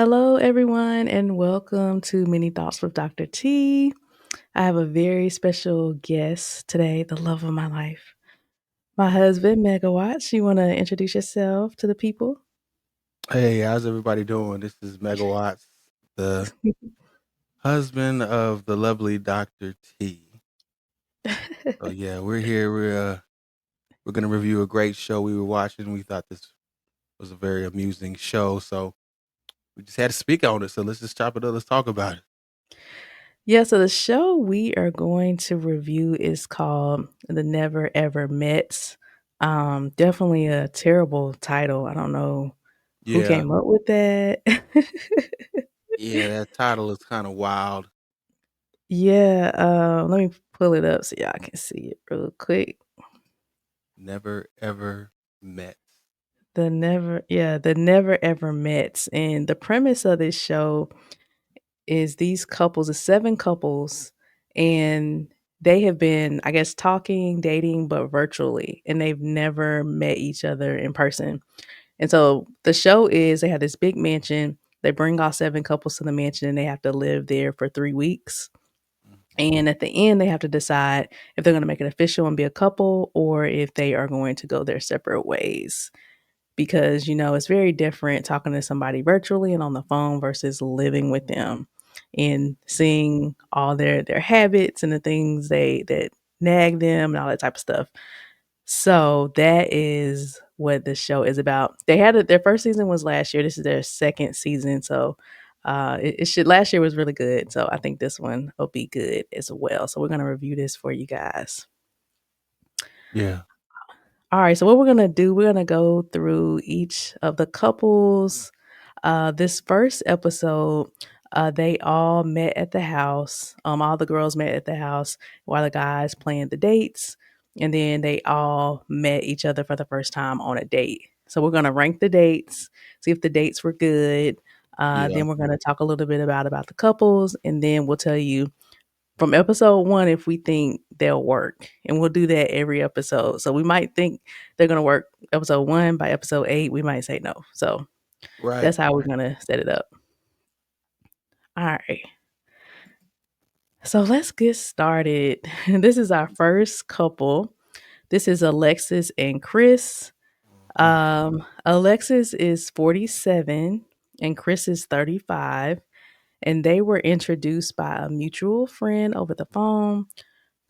Hello, everyone, and welcome to Many Thoughts with Dr.T. I have a very special guest today, the love of my life, my husband, Megawatts. You want to introduce yourself to the people? Hey, how's everybody doing? This is Megawatts, the husband of the lovely Dr. T. So yeah, we're here. We're gonna review a great show we were watching. We thought this was a very amusing show, so we just had to speak on it. So let's just chop it up. Let's talk about it. Yeah, so the show we are going to review is called The Never Ever Mets. Definitely a terrible title. I don't know who Yeah, came up with that. yeah, that title is kind of wild. Yeah, let me pull it up so y'all can see it real quick. Never ever met. The Never Ever Mets. And the premise of this show is these couples, the 7 couples, and they have been, I guess, talking, dating, but virtually, and they've never met each other in person. And so the show is they have this big mansion. They bring all 7 couples to the mansion and they have to live there for 3 weeks. Mhm. And at the end, they have to decide if they're going to make it official and be a couple or if they are going to go their separate ways because it's very different talking to somebody virtually and on the phone versus living with them and seeing all their habits and the things that nag them and all that type of stuff. So that is what the show is about. They had their first season was last year. This is their second season. So it should last year was really good. So I think this one will be good as well. So we're gonna review this for you guys. Yeah, All right, so what we're gonna do, we're gonna go through each of the couples. This first episode, they all met at the house. All the girls met at the house while the guys planned the dates, and then they all met each other for the first time on a date. So we're gonna rank the dates, see if the dates were good. yeah, Then we're gonna talk a little bit about the couples, and then we'll tell you from episode 1 if we think they'll work, and we'll do that every episode. So we might think they're gonna work episode 1, by episode 8, we might say no. So right. that's how we're gonna set it up. All right. So let's get started. This is our first couple. This is Alexis and Chris. Mhm. Alexis is 47 and Chris is 35. And they were introduced by a mutual friend over the phone.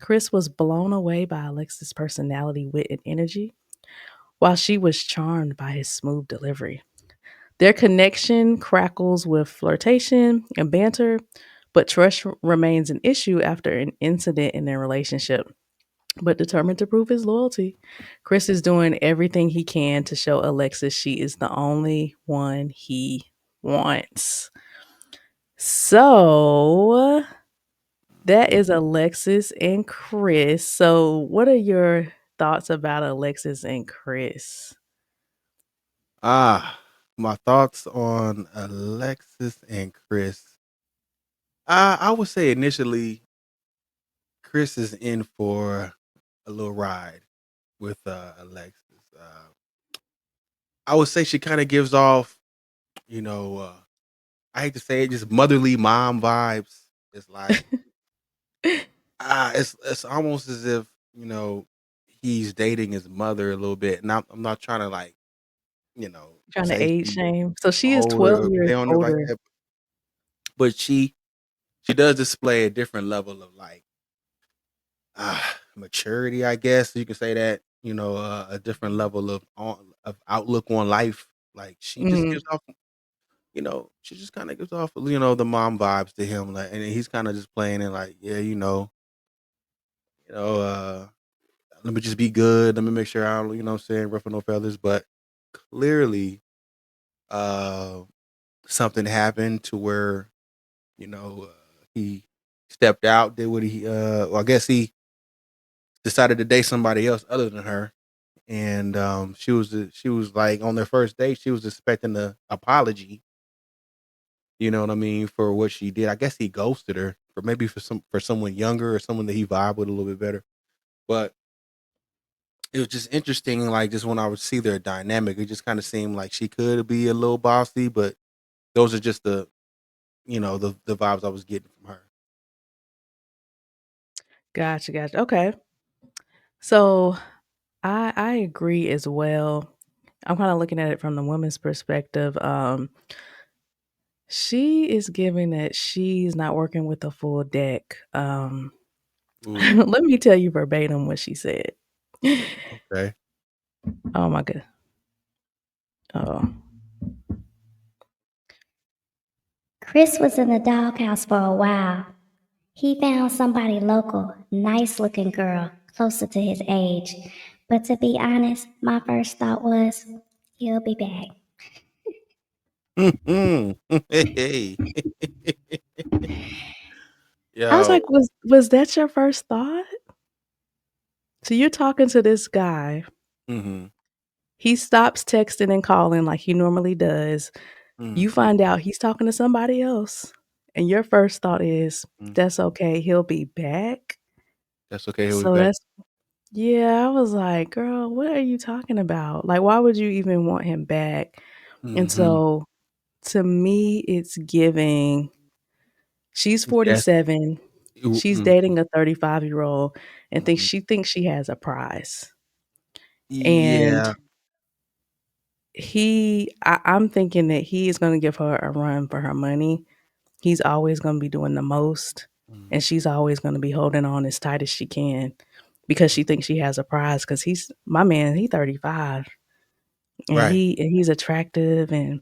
Chris was blown away by Alexis' personality, wit, and energy, while she was charmed by his smooth delivery. Their connection crackles with flirtation and banter, but trust remains an issue after an incident in their relationship. But determined to prove his loyalty, Chris is doing everything he can to show Alexis she is the only one he wants. So that is Alexis and Chris. So, what are your thoughts about Alexis and Chris? My thoughts on Alexis and Chris. I would say initially Chris is in for a little ride with Alexis. I would say she kind of gives off, you know, I hate to say it, just motherly mom vibes. It's like it's almost as if he's dating his mother a little bit, and I'm not trying to like Trying to say age she's shame. So she is 12 older or years play on her like older. that, but she does display a different level of like maturity, I guess you could say that. A different level of outlook on life. Like she just Mhm. gives off, she just kind of gives off, the mom vibes to him. Like, and he's kind of just playing it like, yeah, you know, uh, let me just be good. Let me make sure I don't, what I'm saying, ruffle no feathers. But clearly, uh, something happened to where he stepped out, did what well, I guess he decided to date somebody else other than her. And she was like on their first date, she was expecting the apology. You know what I mean, for what she did. I guess he ghosted her, or maybe for someone younger or someone that he vibe with a little bit better. But it was just interesting, like just when I would see their dynamic, it just kind of seemed like she could be a little bossy, but those are just the vibes I was getting from her. Gotcha, gotcha. Okay. So I agree as well. I'm kind of looking at it from the woman's perspective. She is giving that she's not working with a full deck. Ooh, Let me tell you verbatim what she said. okay. Oh my god. Oh. Chris was in the doghouse for a while. He found somebody local, nice looking girl, closer to his age. But to be honest, my first thought was, he'll be back. Mhm. Hey. I was Yo. like, was that your first thought? So you're talking to this guy. Mhm. He stops texting and calling like he normally does. Mhm. You find out he's talking to somebody else, and your first thought is, Mhm. "That's okay, he'll be back." That's okay. He'll be So back. that's yeah, I was like, "Girl, what are you talking about? Like, why would you even want him back?" And Mhm. so, to me, it's giving she's Yes. 47, she's Mhm. dating a 35-year-old and Mhm. she thinks she has a prize. And Yeah. I'm thinking that he is gonna give her a run for her money. He's always gonna be doing the most, Mhm. and she's always gonna be holding on as tight as she can because she thinks she has a prize. Because he's my man, he 35, and Right. he's attractive, and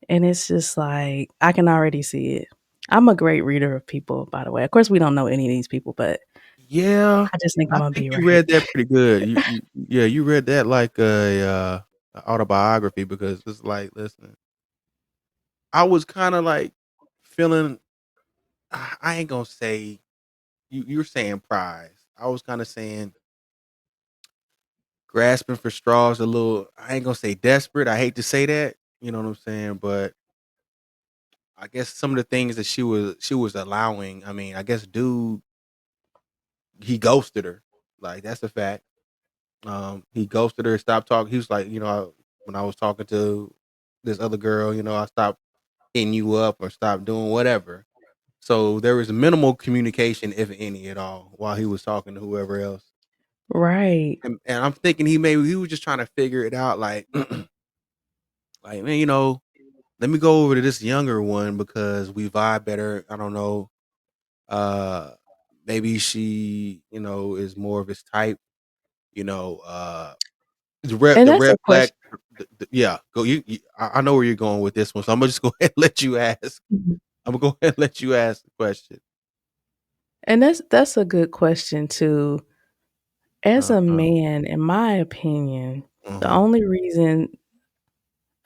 it's just like, I can already see it. I'm a great reader of people, by the way. Of course, we don't know any of these people, but Yeah. I just think I Imma think be you right. read that pretty good. You read that like a autobiography because it's like, listen, I was kinda like feeling I ain't gonna say you're saying prize. I was kinda saying grasping for straws a little. I ain't gonna say desperate. I hate to say that, you know what I'm saying? But I guess some of the things that she was allowing, I mean, I guess dude, he ghosted her. Like that's a fact. He ghosted her, stopped talking. He was like, when I was talking to this other girl, I stopped hitting you up or stopped doing whatever. So there was minimal communication, if any, at all, while he was talking to whoever else. Right. And I'm thinking he was just trying to figure it out, like, like man, let me go over to this younger one because we vibe better. I don't know. Uh, maybe she, is more of his type. You know, the red And the that's red a flag. question. Yeah, go. I know where you're going with this one, so I'm gonna just go ahead and let you ask. Mhm. I'm gonna go ahead and let you ask the question. And that's a good question too. As Uh a huh. man, in my opinion, the Uh-huh. only reason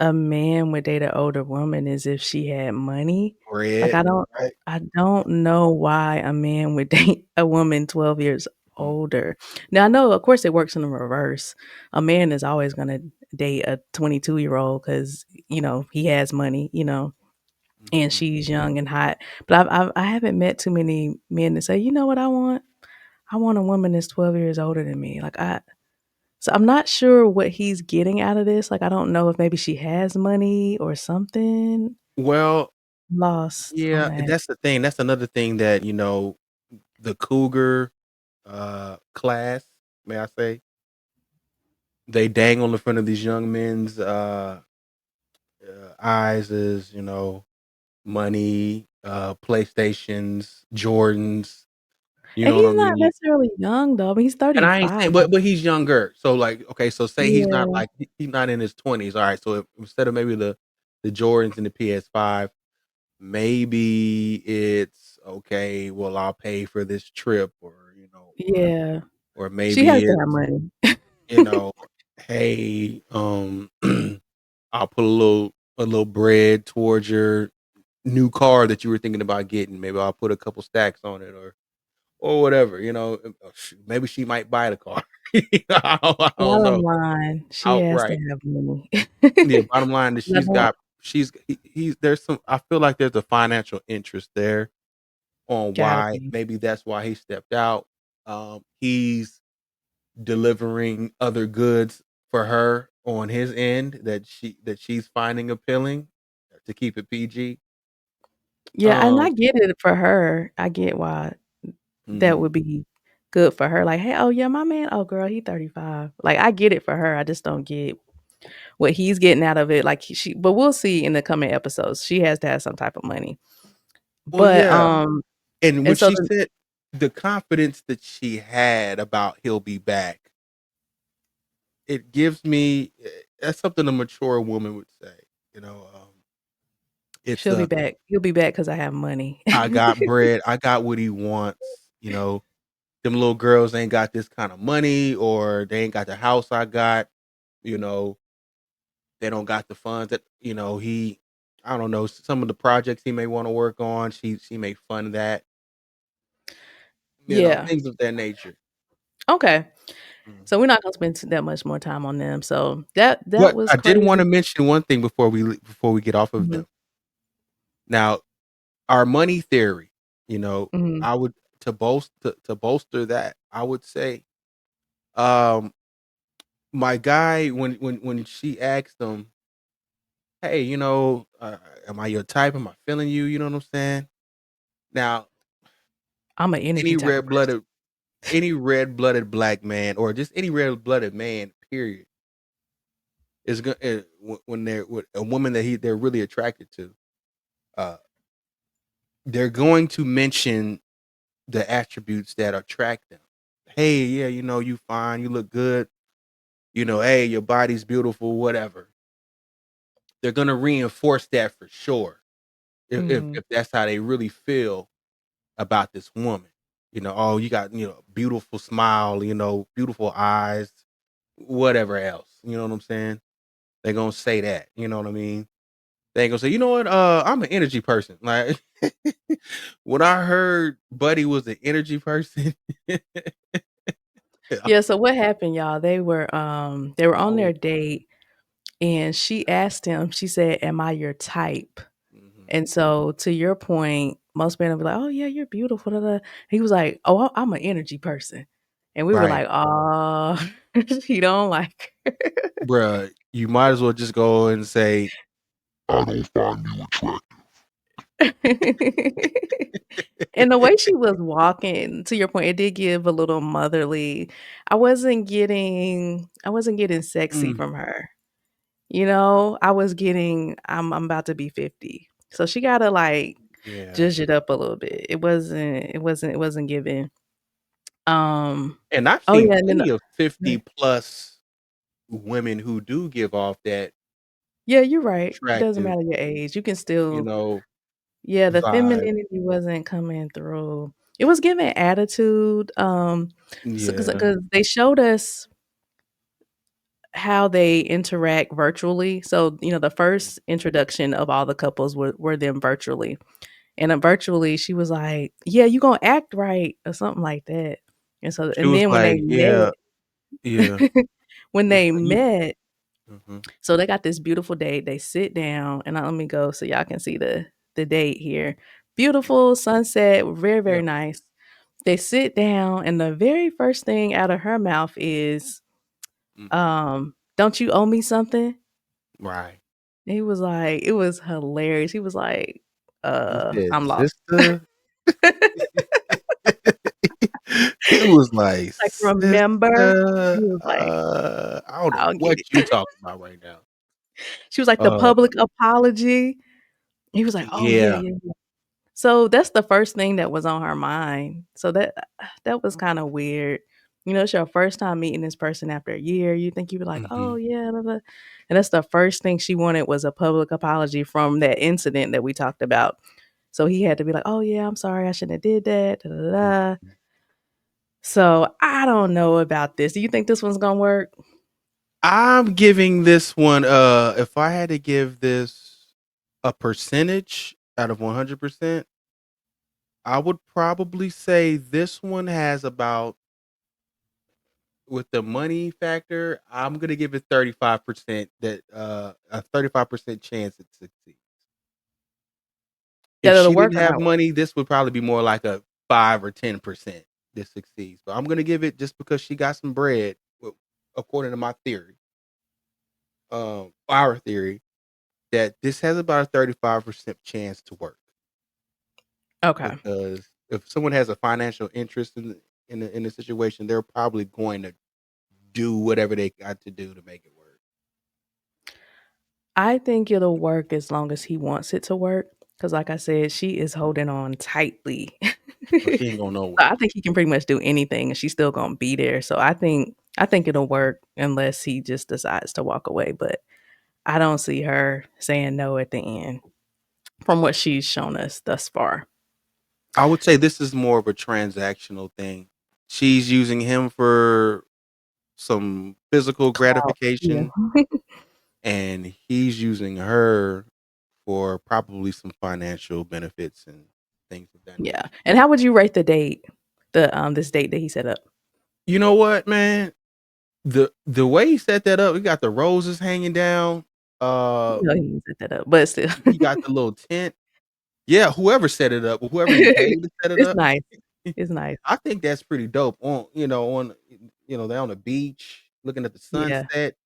a man would date an older woman is if she had money. Like, Red, right? I don't know why a man would date a woman 12 years Mhm. older. Now, I know, of course, it works in the reverse. A man is always gonna date a 22-year-old because, he has money, and Mhm. she's young and hot. But I haven't met too many men that say, "You know what I want? I want a woman that's 12 years older than me." So I'm not sure what he's getting out of this. Like, I don't know if maybe she has money or something. Well, Lost on yeah, that. that's the thing. That's another thing that the cougar class, may I say, they dangle in front of these young men's eyes is money, PlayStations, Jordans. You And know what I he's not mean? necessarily young though. I mean, he's And I ain't 35. saying, but he's younger. So like, okay, so say he's not Yeah. like he's not in his 20s. All right, so if, instead of maybe the Jordans and the PS5, maybe it's okay. Well, I'll pay for this trip, Yeah. or She has maybe to have it's money. you know, hey, I'll put a little bread towards your new car that you were thinking about getting. Maybe I'll put a couple stacks on it, or whatever. Maybe she might buy the car. I don't Bottom know line, she has to outright. have money. Yeah. Bottom line is I don't he's there's some. I feel like there's a financial interest there on gotta why be. maybe that's why he stepped out. He's delivering other goods for her on his end that she's finding appealing. to keep it PG. Yeah, and I get it for her. I get why that Mhm. would be good for her. Like, "Hey, oh, yeah, my man, oh, girl, he 35." Like, I get it for her. I just don't get what he's getting out of it. Like, she but we'll see in the coming episodes. She has to have some type of money. Well, But, yeah, and when and so she the said the confidence that she had about he'll be back, it gives me that's something a mature woman would say, you know, it's, she'll be back. He'll be back because I have money. I got bread, I got what he wants, you know, them little girls ain't got this kind of money or they ain't got the house I got, you know, they don't got the funds that, you know, I don't know, some of the projects he may wanna work on, she may fund that, you know, Yeah. things of that nature. Okay. So Mhm. we're not gonna spend that much more time on them. So that But was I did wanna crazy. mention one thing before we get off of Mhm, them. Now, our money theory, you know, mhm. I would to bolster that, I would say, um, my guy when she asked him, "Hey, you know, am I your type? Am I feeling you?" You know what I'm saying? Now, I'm an any energy type of person. red-blooded any red-blooded black man or just any red-blooded man, period, is gonna when they're with a woman that they're really attracted to, uh, they're going to mention the attributes that attract them. Hey, yeah, you know, you fine, you look good, you know, hey, your body's beautiful, whatever. They're gonna reinforce that for sure. Mhm. If that's how they really feel about this woman. You know, oh, you got, you know, beautiful smile, you know, beautiful eyes, whatever else. You know what I'm saying? They're gonna say that. You know what I mean? They ain't gonna say, you know what, I'm an energy person. Like when I heard Buddy was an energy person, Yeah, so what happened, y'all? They were I on was their date, and she asked him, she said, "Am I your type?" mhm. And so to your point, most men will be like, "Oh, yeah, you're beautiful, da, da." He was like, "Oh, I'm an energy person." And we were Right. like, "Oh, he don't like her." Bruh, you might as well just go and say, And the way she was walking, to your point, it did give a little motherly. I wasn't getting sexy mm, from her. You know, I was getting I'm about to be 50. So she gotta like yeah. zhuzh it up a little bit. It wasn't giving. And I've Oh seen yeah, and then plenty of 50 plus women who do give off that yeah, you're right. It doesn't attractive, matter your age. You can you still know, yeah, the vibe. femininity wasn't coming through. It was giving attitude. So Yeah. because they showed us how they interact virtually. So, the first introduction of all the couples were them virtually. And virtually, she was like, "Yeah, you gonna act right," or something like that. And so, She and was then when they like, "Yeah, met, yeah." when It's they like, "You." met, Mhm. so they got this beautiful date. They sit down, and let me go so y'all can see the date here. Beautiful sunset, very very Yep. nice. They sit down, and the very first thing out of her mouth is, Mhm. "Don't you owe me something?" Right. He was like, it was hilarious. He was like, He said, I'm lost. "Sister." He was like, Like, remember? "Sister, He was like, I don't know I'll get what you it. talking about right now." She was like, the Uh, public apology. He was like, oh yeah, yeah. yeah, yeah. So that's the first thing that was on her mind. So that was kind of weird. It's your first time meeting this person after a year. You think you'd be like, oh Mhm. yeah, blah, blah. And that's the first thing she wanted was a public apology from that incident that we talked about. So he had to be like, oh yeah, I'm sorry, I shouldn't have did that. Da, da, da. Mhm. So I don't know about this. Do you think this one's gonna work? I'm giving this one, if I had to give this a percentage out of 100%, I would probably say this one has about with the money factor, I'm gonna give it 35% that, a 35% chance it succeeds. If That it'll she work didn't or have not work? money, this would probably be more like a 5 or 10% that succeeds, but I'm gonna give it just because she got some bread, according to my theory, our theory. that this has about a 35% chance to work Okay. because if someone has a financial interest in the situation, they're probably going to do whatever they got to do to make it work. I think it'll work as long as he wants it to work. Cause like I said, she is holding on tightly. So she ain't going So I nowhere. think he can pretty much do anything and she's still gonna be there. So I think it'll work unless he just decides to walk away. But I don't see her saying no at the end from what she's shown us thus far. I would say this is more of a transactional thing. She's using him for some physical Clout. Yeah. gratification, and he's using her for probably some financial benefits and things of that Yeah. nature. And how would you rate the date? This date that he set up? You know what, man? The way he set that up, he got the roses hanging down. You Uh, know he didn't set that up, but still. he got the little tent. Yeah, whoever set it up, whoever he paid to set it It's up, nice. It's nice. I think that's pretty dope. They're on the beach looking at the Yeah. sunset.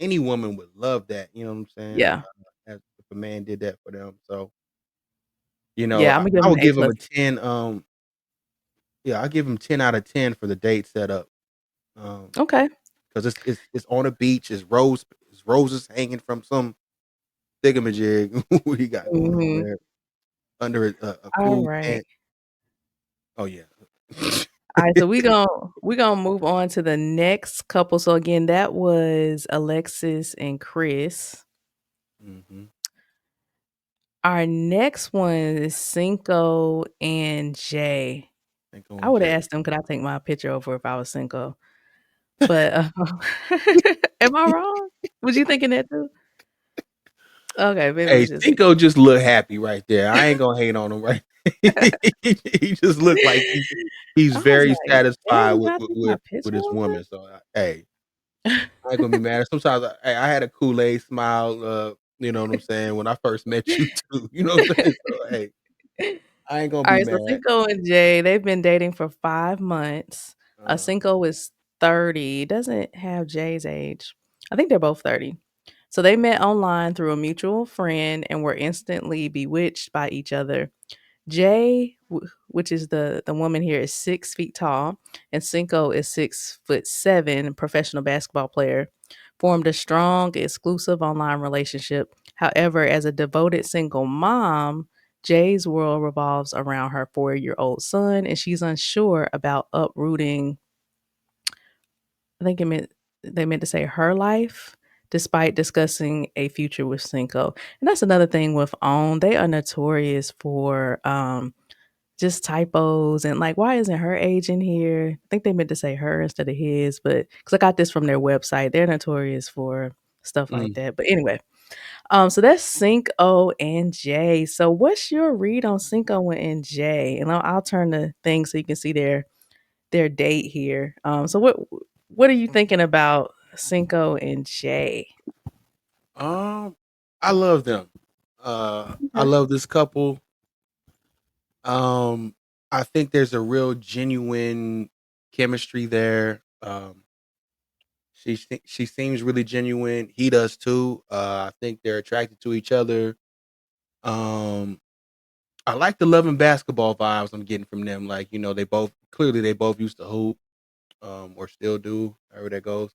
Any woman would love that. You know what I'm saying? Yeah. If a man did that for them, so Yeah, I, Imma give I him would an A give him plus. a 10. Yeah, I give him 10 out of 10 for the date setup. Um, Okay. because it's on a beach. It's roses hanging from some thingamajig what he got going on Mhm. there under a cool Alright. tent. Oh yeah. Alright, so we gonna move on to the next couple. So again, that was Alexis and Chris. hmm Our next one is CInco and Jay. Cinco I and would have Jay. asked them, could I take my picture over if I was CInco? But, am I wrong? Was you thinking that too? Okay, maybe it Hey, was just me. Cinco just look happy right there. I ain't gonna hate on him, right? He just look like he's I was very like, satisfied "Dang, with can I with take my with with picture his over?" woman. So, hey, I ain't gonna be mad. Sometimes I had a Kool-Aid smile, you know what I'm saying, when I first met you too, you know what I'm saying? So, hey, I ain't gonna be Alright, so mad. Cinco and Jay, they've been dating for 5 months. Uh, Cinco is 30, doesn't have Jay's age. I think they're both 30. So they met online through a mutual friend and were instantly bewitched by each other. Jay, which is the woman here, is 6 feet tall, and Cinco is 6'7", professional basketball player. Formed a strong, exclusive online relationship. However, as a devoted single mom, Jay's world revolves around her 4-year-old son, and she's unsure about uprooting. I think they meant to say her life, despite discussing a future with Cinco. And that's another thing with OWN. They are notorious for just typos and like, why isn't her age in here? I think they meant to say her instead of his, but because I got this from their website, they're notorious for stuff like mm. that. But anyway, so that's Cinco and Jay. So what's your read on Cinco and Jay? And I'll turn the thing so you can see their date here. So what are you thinking about Cinco and Jay? Um, I love them. I Okay. love this couple. Um, I think there's a real genuine chemistry there. She seems really genuine. He does too. I think they're attracted to each other. Um, I like the love and basketball vibes I'm getting from them. Like, they both used to hoop, or still do, however that goes.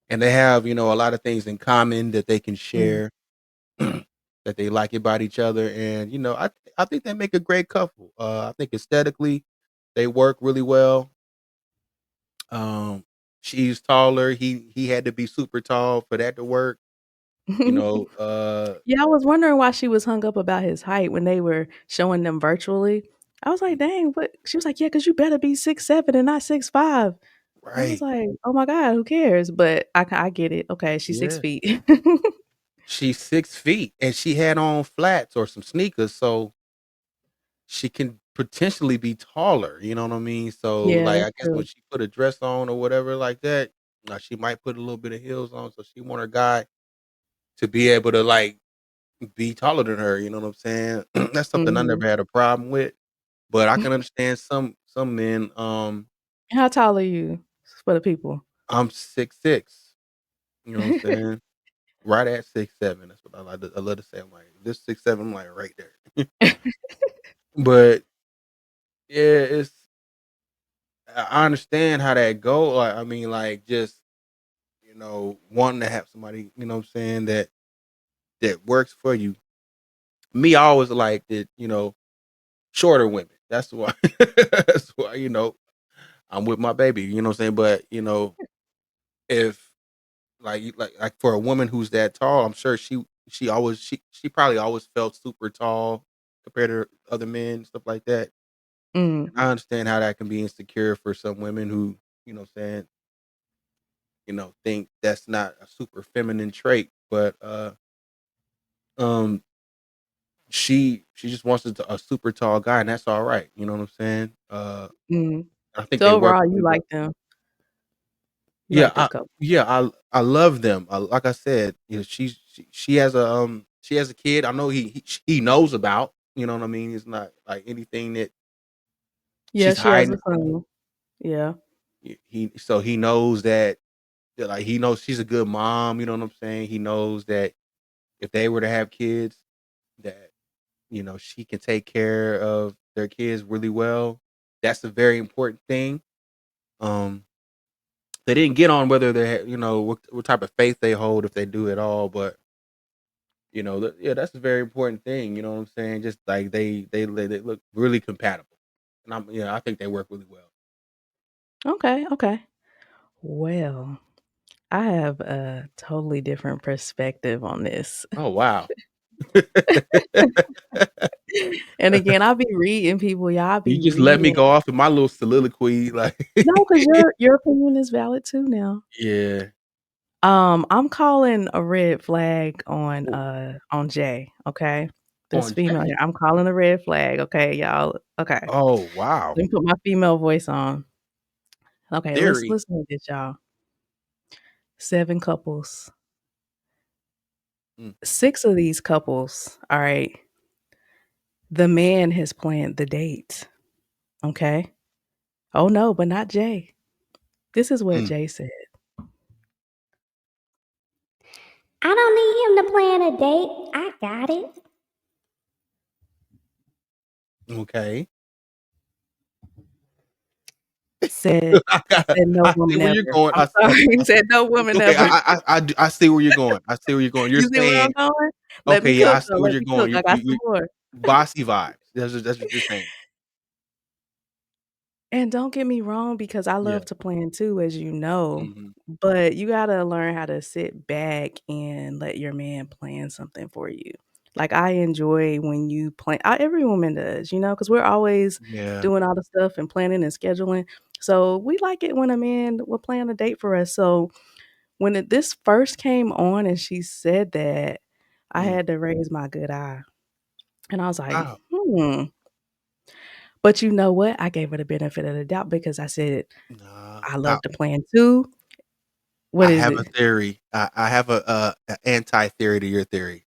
And they have, a lot of things in common that they can Mm. share, that they like about each other. And, I think they make a great couple. I think aesthetically they work really well. Um, she's taller. He had to be super tall for that to work. You know, Yeah, I was wondering why she was hung up about his height when they were showing them virtually. I was like, "Dang, what?" She was like, "Yeah, because you better be 6'7" and not 6'5". I was right. like, "Oh my god, who cares?" But I get it. Okay, she's 6 Yeah. feet. She's 6 feet and she had on flats or some sneakers, so she can potentially be taller, you know what I mean? So, Yeah, like, that's I guess when true. she put a dress on or whatever like that, she might put a little bit of heels on, so she want her guy to be able to, like, be taller than her, you know what I'm saying? That's something I Mhm. never had a problem with, but I can understand some men. How tall are you for the people? I'm 6'6", you know what I'm saying? right at 6'7". That's what I love to say. I'm like, this 6'7", I'm like right there. But yeah, I understand how that go. Like, I mean, like just wanting to have somebody, you know what I'm saying, that works for you. Me, I always like that, shorter women. That's why. That's why I'm with my baby. You know what I'm saying. But if like for a woman who's that tall, I'm sure she probably always felt super tall compared to other men, stuff like that. Mm, And I understand how that can be insecure for some women who, what I'm saying, think that's not a super feminine trait. But um she just wants a super tall guy, and that's all right. You know what I'm saying? mm. I think they So work overall, really you well. like them. You Yeah, like this couple. I love them. Like I said, she has a kid. I know he knows about. You know what I mean? It's not like anything that Yeah, she's she has hiding. a son. Yeah. He knows that like he knows she's a good mom. You know what I'm saying? He knows that if they were to have kids, that she can take care of their kids really well. That's a very important thing. Um, they didn't get on whether what type of faith they hold, if they do at all, but yeah, that's a very important thing. You know what I'm saying? Just like they look really compatible, and I think they work really well. Okay. Okay. Well, I have a totally different perspective on this. Oh wow. And again, I'll be reading people, y'all You be just let me reading. go off in my little soliloquy, like No, because your opinion is valid too now. yeah. I'm calling a red flag Ooh, on Jay, okay? This on female Jay. here. I'm calling a red flag, okay, y'all. Okay. Oh wow. Let me put my female voice on. Okay, Theory. listen to this, y'all. 7 couples. Mm, 6 of these couples, all right, the man has planned the date, okay? Oh no, but not Jay. This is what mm, Jay said. I don't need him to plan a date. I got it. okay. Said said no I see woman where you're ever. going. I'm sorry. He said no woman Okay, ever. I see where you're going. I see where you're going. You're You see where I'm saying, going? Let okay, me yeah, I cook see though. where Let you're me going. cook. I got some more. Bossy vibes. That's what you're saying. And don't get me wrong, because I Yeah. love to plan too, as you know, Mhm. but you gotta learn how to sit back and let your man plan something for you. Like, I enjoy when you plan every woman does, because we're always Yeah. doing all the stuff and planning and scheduling. So, we like it when a man will plan a date for us. So, when this first came on and she said that, I Mm. had to raise my good eye, and I was like, Wow. "Hmm." But you know what? I gave her the benefit of the doubt because I said, Nah, I love to plan too. I What is have a it? theory. I have a anti-theory to your theory.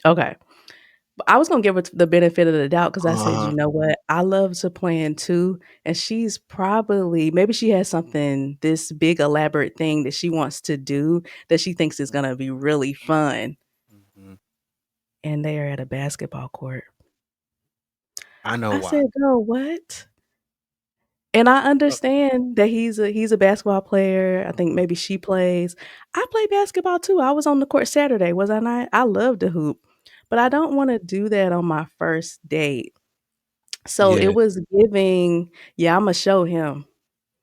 Okay. But I was gonna give her the benefit of the doubt because I said, "You Uh-huh. know what? I love to plan too." And she's probably maybe she has something, this big elaborate thing that she wants to do that she thinks is gonna be really fun, Mhm. and they are at a basketball court. I know I why. said, "Girl, what?" And I Oh, understand that he's a basketball player. I think maybe she plays. I play basketball too. I was on the court Saturday, was I not? I love to hoop, but I mm. don't wanna do that on my first date. So it Yeah. was giving, yeah, Imma show him.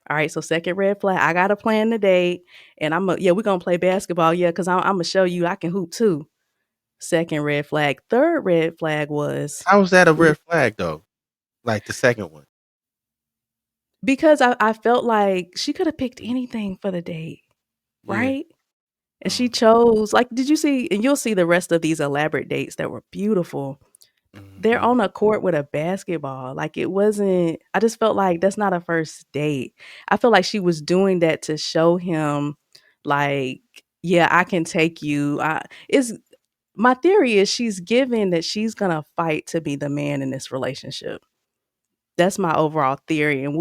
Alright, so second red flag, I gotta plan the date, and yeah, we're gonna play basketball, yeah, 'cause Imma show you I can hoop too. Second red flag. Third red flag was How is that a red flag though? Like the second one? because I felt like she coulda picked Mm. anything for the date, Yeah. right? And she Uh, chose, like, did you see, and you'll see the rest of these elaborate dates that were beautiful. They're mhm. on a court with a basketball. Like, it wasn't, I just felt like that's not a first date. I feel like she was doing that to show him, like, yeah, I can take you. It's my theory is she's given that she's gonna fight to be the man in this relationship. That's my overall theory, and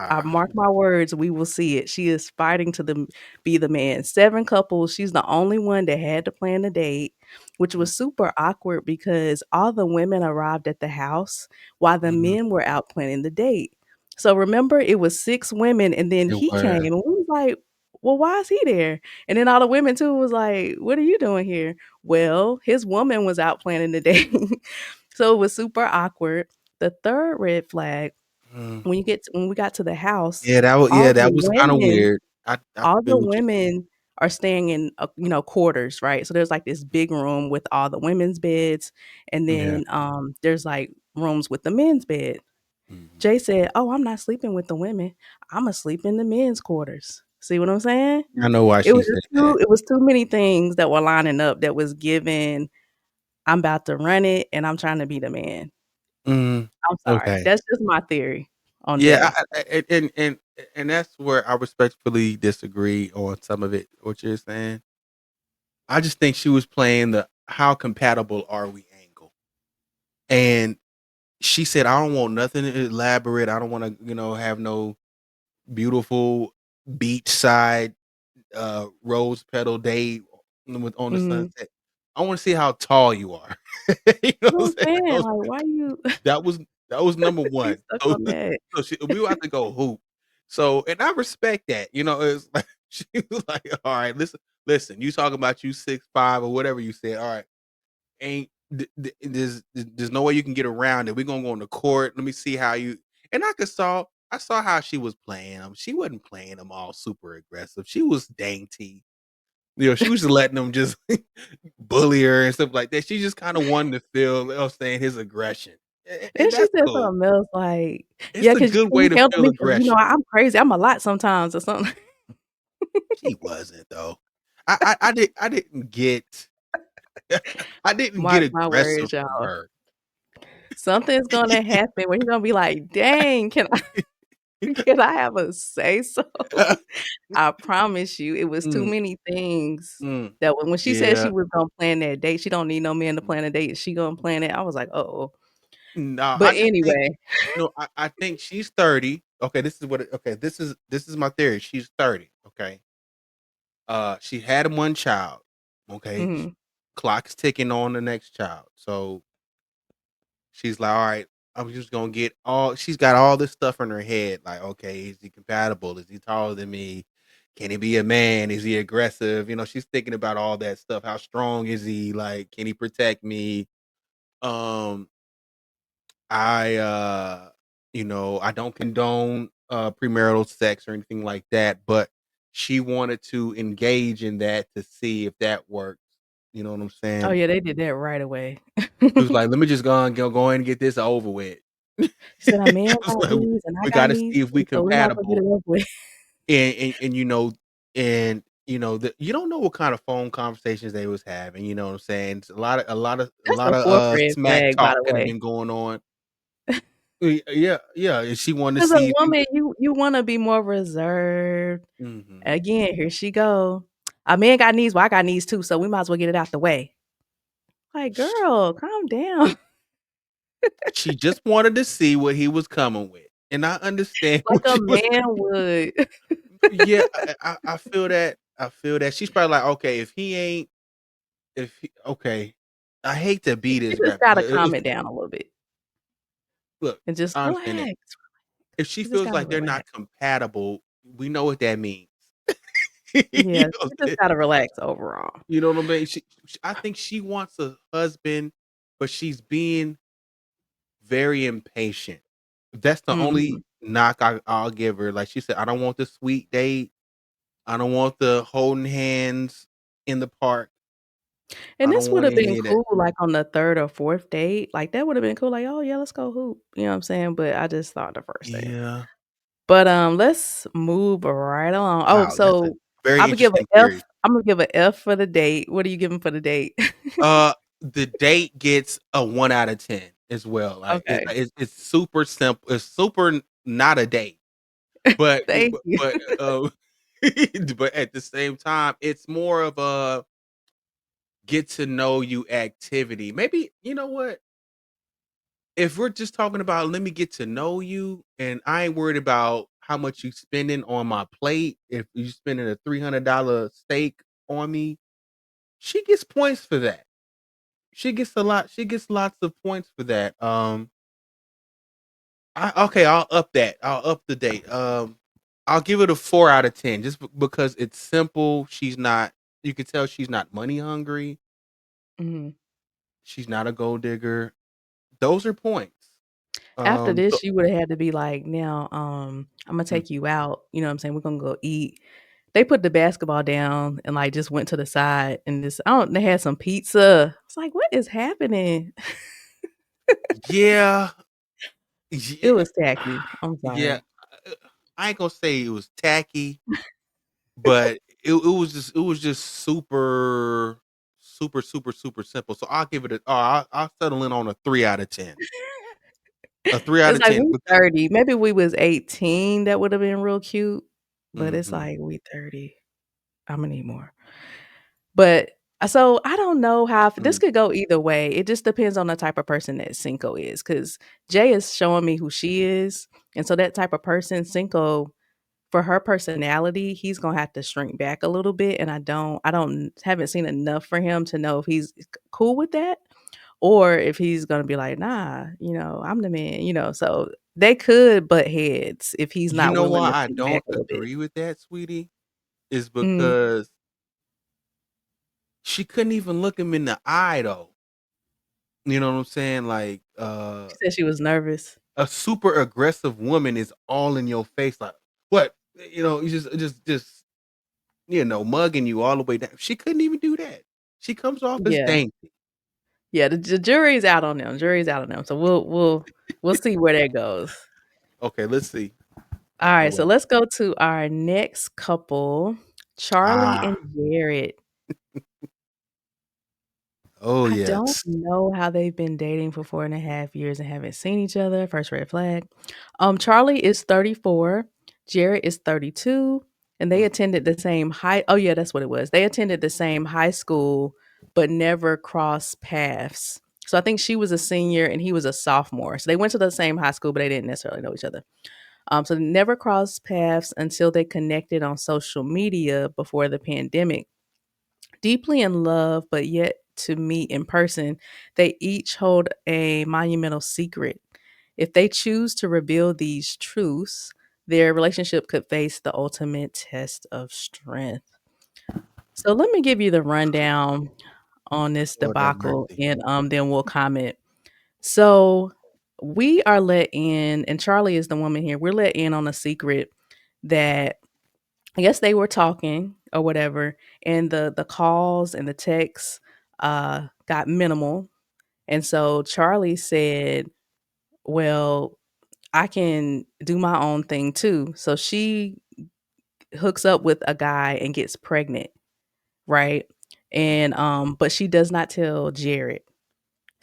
I Ah, mark my words, we will see it. She is fighting to be the man. 7 couples, she's the only one that had to plan the date, which mm, was super awkward because all the women arrived at the house while the mhm. men were out planning the date. So remember, it was 6 women, and then It he came, was. and we was like, "Well, why is he there?" And then all the women too was like, "What are you doing here?" Well, his woman was out planning the date. So it was super awkward. The 3rd red flag, Mm. when we got to the house, Yeah, all the that was kinda women weird. I all the feel what you're saying. women are staying in, quarters, right? So there's, like, this big room with all the women's beds, and Yeah. then, there's, like, rooms with the men's bed. Mhm. Jay said, "Oh, I'm not sleeping with the women. Imma sleep in the men's quarters." See what I'm saying? I know why she said that. It was too many things that were lining up that was giving, "I'm about to run it, and I'm trying to be the man." Mm, I'm sorry. okay. That's just my theory on Yeah, Jay. and that's where I respectfully disagree on some of it, what you're saying. I just think she was playing the "how compatible are we" angle, and she said, "I don't want nothing elaborate, I don't wanna, have no beautiful beachside, rose petal day with on the Mhm. sunset. I wanna see how tall you are." You know That's what what I'm I'm saying? saying, like, why you That was that was number you 1. stuck So on that? we will have to go hoop. So and I respect that, it's like she was like, "Alright, listen, you talking about you 6'5" or whatever you said, alright, ain't there's no way you can get around it. We're gonna go on the court. Let me see how you." And I saw how she was playing them. She wasn't playing them all super aggressive. She was dainty. She was just letting them just bully her and stuff like that. She just kinda wanted to feel, saying his aggression. And Then she that's said cool. something else like, It's "Yeah, a 'cause good can way you to handle feel me? 'Cause, aggression. I'm crazy, I'm a lot sometimes," or something. She wasn't though. I didn't get I didn't get Mark my aggressive words, from y'all. her. Something's gonna happen where he's gonna be like, "Dang, can I can I have a say so?" I promise you, it was too Mm, many things mm, that when she said she yeah. was gonna plan that date, she don't need no man to plan a date, she gonna plan it, I was like, "Uh-oh." No, But I just think anyway. no, I think she's 30. Okay, this is my theory. She's 30, okay? She had one child, okay? Mhm. Clock's ticking on the next child. So she's like, "All right, I'm just gonna get all." She's got all this stuff in her head, like, "Okay, is he compatible? Is he taller than me? Can he be a man? Is he aggressive?" She's thinking about all that stuff. How strong is he? Like, can he protect me? Um, I don't condone premarital sex or anything like that, but she wanted to engage in that to see if that works. You know what I'm Oh, saying? yeah, they did that right away. She was like, "Let me just go ahead and get this over with." She said, "A man It was got like, these and I "We got gotta see these if we too, so we might as well get compatible." it over with." And, you don't know what kind of phone conversations they was having, you know what I'm saying? It's a That's lot the of, 4th red smack flag, by talk the could have way. been going on. Yeah, yeah, and she wanted to As a see if he woman, you wanna be more reserved. Mhm. Again, here she go. "A man got needs, well, I got needs too, so we might as well get it out the way." Like, Sh "Girl, calm down." she just wanted to see what he was coming with, and I understand Like what a she was. man would. Yeah, I feel that. I feel that. She's probably like, "Okay, if he okay." I hate to be You this just rep gotta calm it down a little bit look, and just I understand that. relax. If she You just feels gotta like they're relax. not compatible, we know what that means. Yeah, You know you just that gotta relax overall. you know what I mean? I think she wants a husband, but she's being very impatient. That's the only Mhm. knock I'll give her. Like she said, "I don't want the sweet date. I don't want the holding hands in the park. And I this don't want would've been any of that." cool, like, on the 3rd or 4th date, like, that would've been cool, like, "Oh, yeah, let's go hoop." You know what I'm saying? But I just thought the 1st thing. Yeah. But, let's move right along. Oh, Wow, that's a so very Imma give interesting a F theory. Imma give a F for the date. What are you giving for the date? The date gets a 1 out of 10 as well. Like, Okay. it's super simple. It's super not a date, but Thank you. but at the same time, it's more of a get to know you activity. Maybe you know what? if we're just talking about let me get to know you, and I ain't worried about how much you spending on my plate. If you spending a $300 steak on me, she gets points for that. She gets a lot. She gets lots of points for that. Okay, I'll up that. I'll up the date. I'll give it a 4 out of 10, just because it's simple. She's not. You can tell she's not money hungry. Mhm. She's not a gold digger. Those are points. After So, this, you would have had to be like, "Now, Imma mm, take you out," you know what I'm saying? "We're gonna go eat." They put the basketball down and, like, just went to the side and just they had some pizza. It's like, "What is happening?" yeah, It yeah, was tacky. I'm yeah. sorry. uh, I ain't gonna say it was tacky, but it was just super simple. So I'll give it I'll settle in on a 3 out of 10. A three out It's of like ten. we 30. Maybe we was 18, that would have been real cute, but it's Mm-hmm. like we 30. Imma need more. But so I don't know how this Mm. could go either way. It just depends on the type of person that Cinco is, because Jay is showing me who she is, and so that type of person, Cinco, for her personality, he's gonna have to shrink back a little bit, and I don't haven't seen enough for him to know if he's cool with that or if he's gonna be like, "Nah, I'm the man," so they could butt heads if he's You not know willing why to I shrink back don't a little bit. agree with that, sweetie? Is Mm. because she couldn't even look him in the eye though. You know what I'm saying? Like, She said she was nervous. a super aggressive woman is all in your face, like, what? You mugging you all the way down. She couldn't even do that. She comes off as Yeah. dainty. Yeah, the jury's out on them. Jury's out on them. So we'll see where that goes. Okay, let's see. All Oh right, so wait. let's go to our next couple, Charlie Ah. and Jared. Oh I don't yes. know how they've been dating for 4.5 years and haven't seen each other. First red flag. Charlie is 34, Jared is 32, and they Mm. attended the same high. Oh yeah, that's what it was. They attended the same high school, but never crossed paths. So I think she was a senior and he was a sophomore. So they went to the same high school, but they didn't necessarily know each other. So they never crossed paths until they connected on social media before the pandemic. Deeply in love, but yet to meet in person, they each hold a monumental secret. If they choose to reveal these truths, their relationship could face the ultimate test of strength. So let me give you the rundown on this Lord have debacle mercy. and then we'll comment. So we are let in, and Charlie is the woman here. We're let in on a secret that I guess they were talking or whatever, and the calls and the texts got minimal. And so Charlie said, "Well, I can do my own thing too." So she hooks up with a guy and gets pregnant, right? And but she does not tell Jared.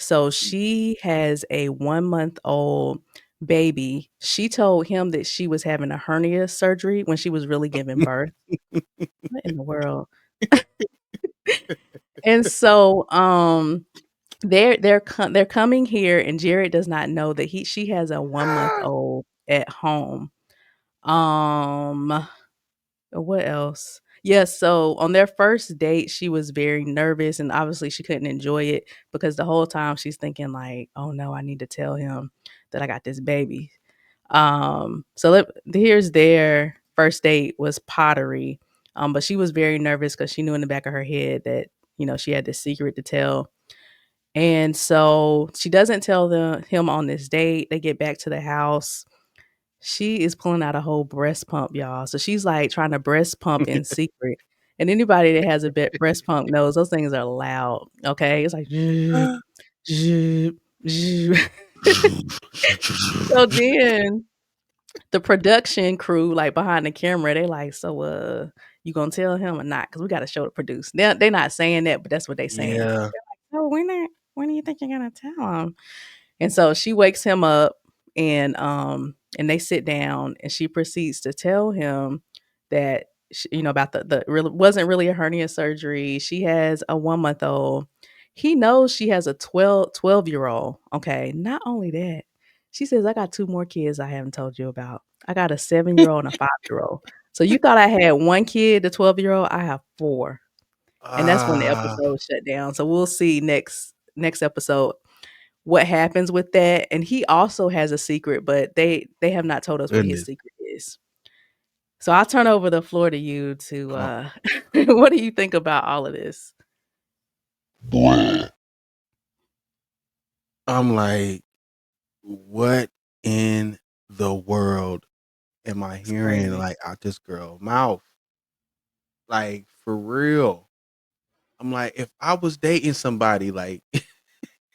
So she has a 1-month-old baby. She told him that she was having a hernia surgery when she was really giving birth. What in the world? And so, they're coming here, and Jared does not know that she has a 1-month-old at home. Um, what else? Yes, so on their first date, she was very nervous, and obviously she couldn't enjoy it because the whole time she's thinking like, "Oh no, I need to tell him that I got this baby." Here's their first date was pottery. But she was very nervous because she knew in the back of her head that, she had this secret to tell. And so she doesn't tell him on this date. They get back to the house. She is pulling out a whole breast pump, y'all. So she's like trying to breast pump in secret. And anybody that has a breast pump knows those things are loud. Okay. It's like, zhoop, zhoop, zhoop. So then the production crew, like, behind the camera, they like, "So, you gonna tell him or not? Because we gotta show the produce." They're not saying that, but that's what they saying. Yeah. They're like, "No, when do you think you're gonna tell him?" And so she wakes him up and they sit down and she proceeds to tell him that about the really wasn't really a hernia surgery. She has a 1-month-old. he knows she has a 12-year-old. Okay, not only that, she says, "I got 2 more kids I haven't told you about. I got a 7-year-old and a 5-year-old. So you thought I had 1 kid, the 12-year-old? I have 4." And that's when the Ah, episode shut down. So we'll see next episode what happens with that. And he also has a secret, but they have not told us what his goodness. secret is. So I'll turn over the floor to you to Uh, what do you think about all of this? I'm like, what in the world am I It's hearing crazy. like out this girl mouth? Like for real. I'm like, if I was dating somebody, like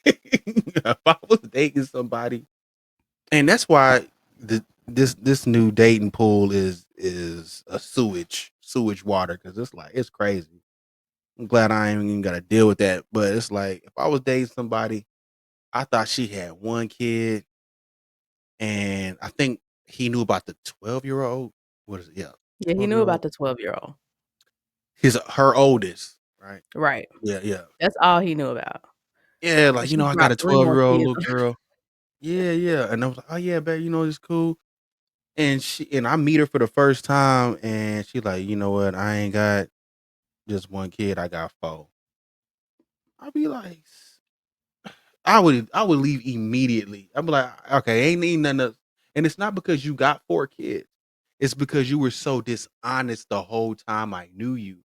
if I was dating somebody, and that's why this new dating pool is a sewage water because it's like it's crazy. I'm glad I ain't even got to deal with that. But it's like if I was dating somebody, I thought she had 1 kid, and I think he knew about the 12-year-old. What is it? Yeah, Yeah, he knew 12-year-old. about the 12-year-old. His her oldest, right? Right. Yeah, yeah. That's all he knew about. Yeah, And like, she I got a dropped 3 more 12-year-old kids. little girl. Yeah, yeah. And I was like, "Oh yeah, babe, it's cool." And I meet her for the first time and she like, "You know what? I ain't got just 1 kid, I got 4." I'd be like, I would leave immediately. I'd be like, "Okay, ain't need nothing else." And it's not because you got 4 kids. It's because you were so dishonest the whole time I knew you.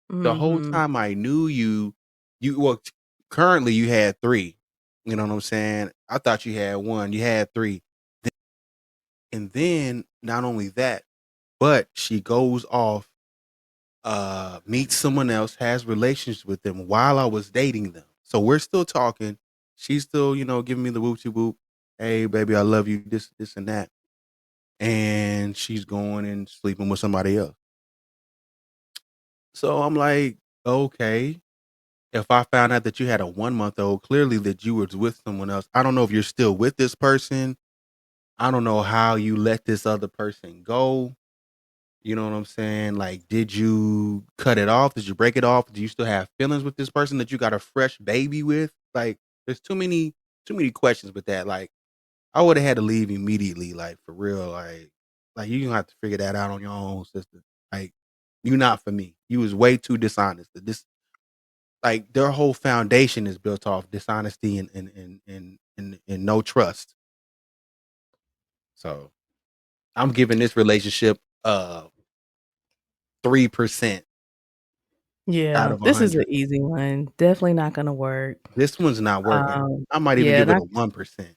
The whole Mhm. time I knew you, currently you had 3. You know what I'm saying? I thought you had 1. You had 3. And then not only that, but she goes off, meets someone else, has relations with them while I was dating them. So we're still talking. She's still, giving me the whoopty whoop. Hey, baby, I love you. This, and that. And she's going and sleeping with somebody else. So I'm like, okay. If I found out that you had a 1-month old, clearly that you was with someone else. I don't know if you're still with this person. I don't know how you let this other person go. You know what I'm saying? Like, did you cut it off? Did you break it off? Do you still have feelings with this person that you got a fresh baby with? Like, there's too many questions with that. Like, I would have had to leave immediately, like for real. Like you gonna have to figure that out on your own, sister. Like, you not for me. You was way too dishonest. This like their whole foundation is built off dishonesty and no trust. So I'm giving this relationship 3% out Yeah, of a this is an hundred. easy one. Definitely not gonna work. This one's not working. I might even Yeah, give it not a 1%.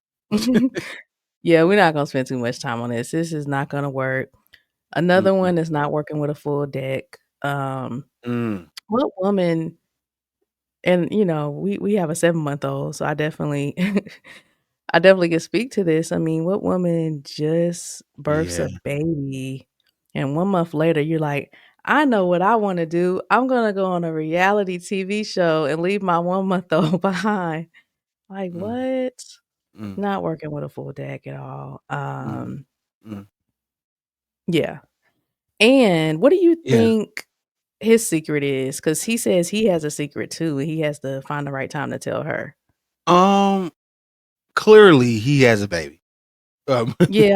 yeah, we're not gonna spend too much time on this. This is not gonna work. Another Mm-mm. one is not working with a full deck. Mm. What woman and, we have a 7-month-old, so I definitely I definitely can speak to this. I mean, what woman just births Yeah. a baby and 1 month later you're like, "I know what I wanna do. I'm gonna go on a reality TV show and leave my 1-month-old behind." Like, Mm. what? Mm. Not working with a full deck at all. Mm. Mm. Yeah. And what do you Yeah. think his secret is? Because he says he has a secret too, and he has to find the right time to tell her. Um, Clearly he has a baby. Yeah,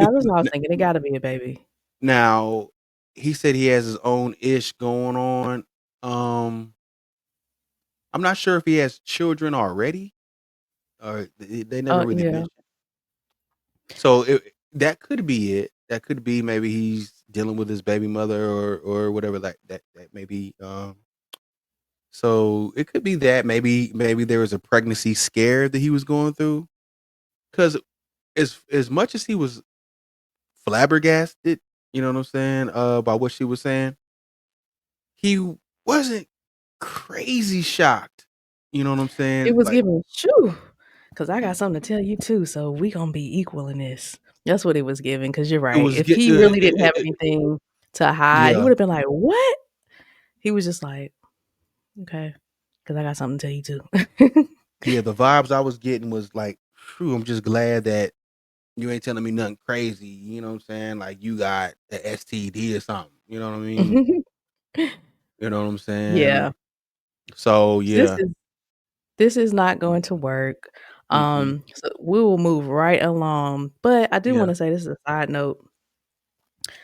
that's what I was thinking. It gotta be a baby. Now, he said he has his own ish going on. Um, I'm not sure if he has children already, or they never Oh, really yeah. mentioned. So that could be it. That could be maybe he's dealing with his baby mother or whatever that may be. So it could be that maybe there was a pregnancy scare that he was going through. Because as much as he was flabbergasted, you know what I'm saying, by what she was saying, he wasn't crazy shocked. You know what I'm It saying? was Like giving, "Shoo, because I got something to tell you too, so we gonna be equal in this." That's what it was giving. Because 'cause you're it right. was If get he really didn't have anything to hide, he yeah. would've been like, "What?" He was just like, "Okay, because I got something to tell you too." Yeah, the vibes I was getting was like, "Phew, I'm just glad that you ain't telling me nothing crazy." You know what I'm saying? Like you got the STD or something. You know what I mean? You know what I'm saying? Yeah. So This yeah. is This is not going to work. Mm-mm. So we will move right along. But I do Yeah. want to say this is a side note.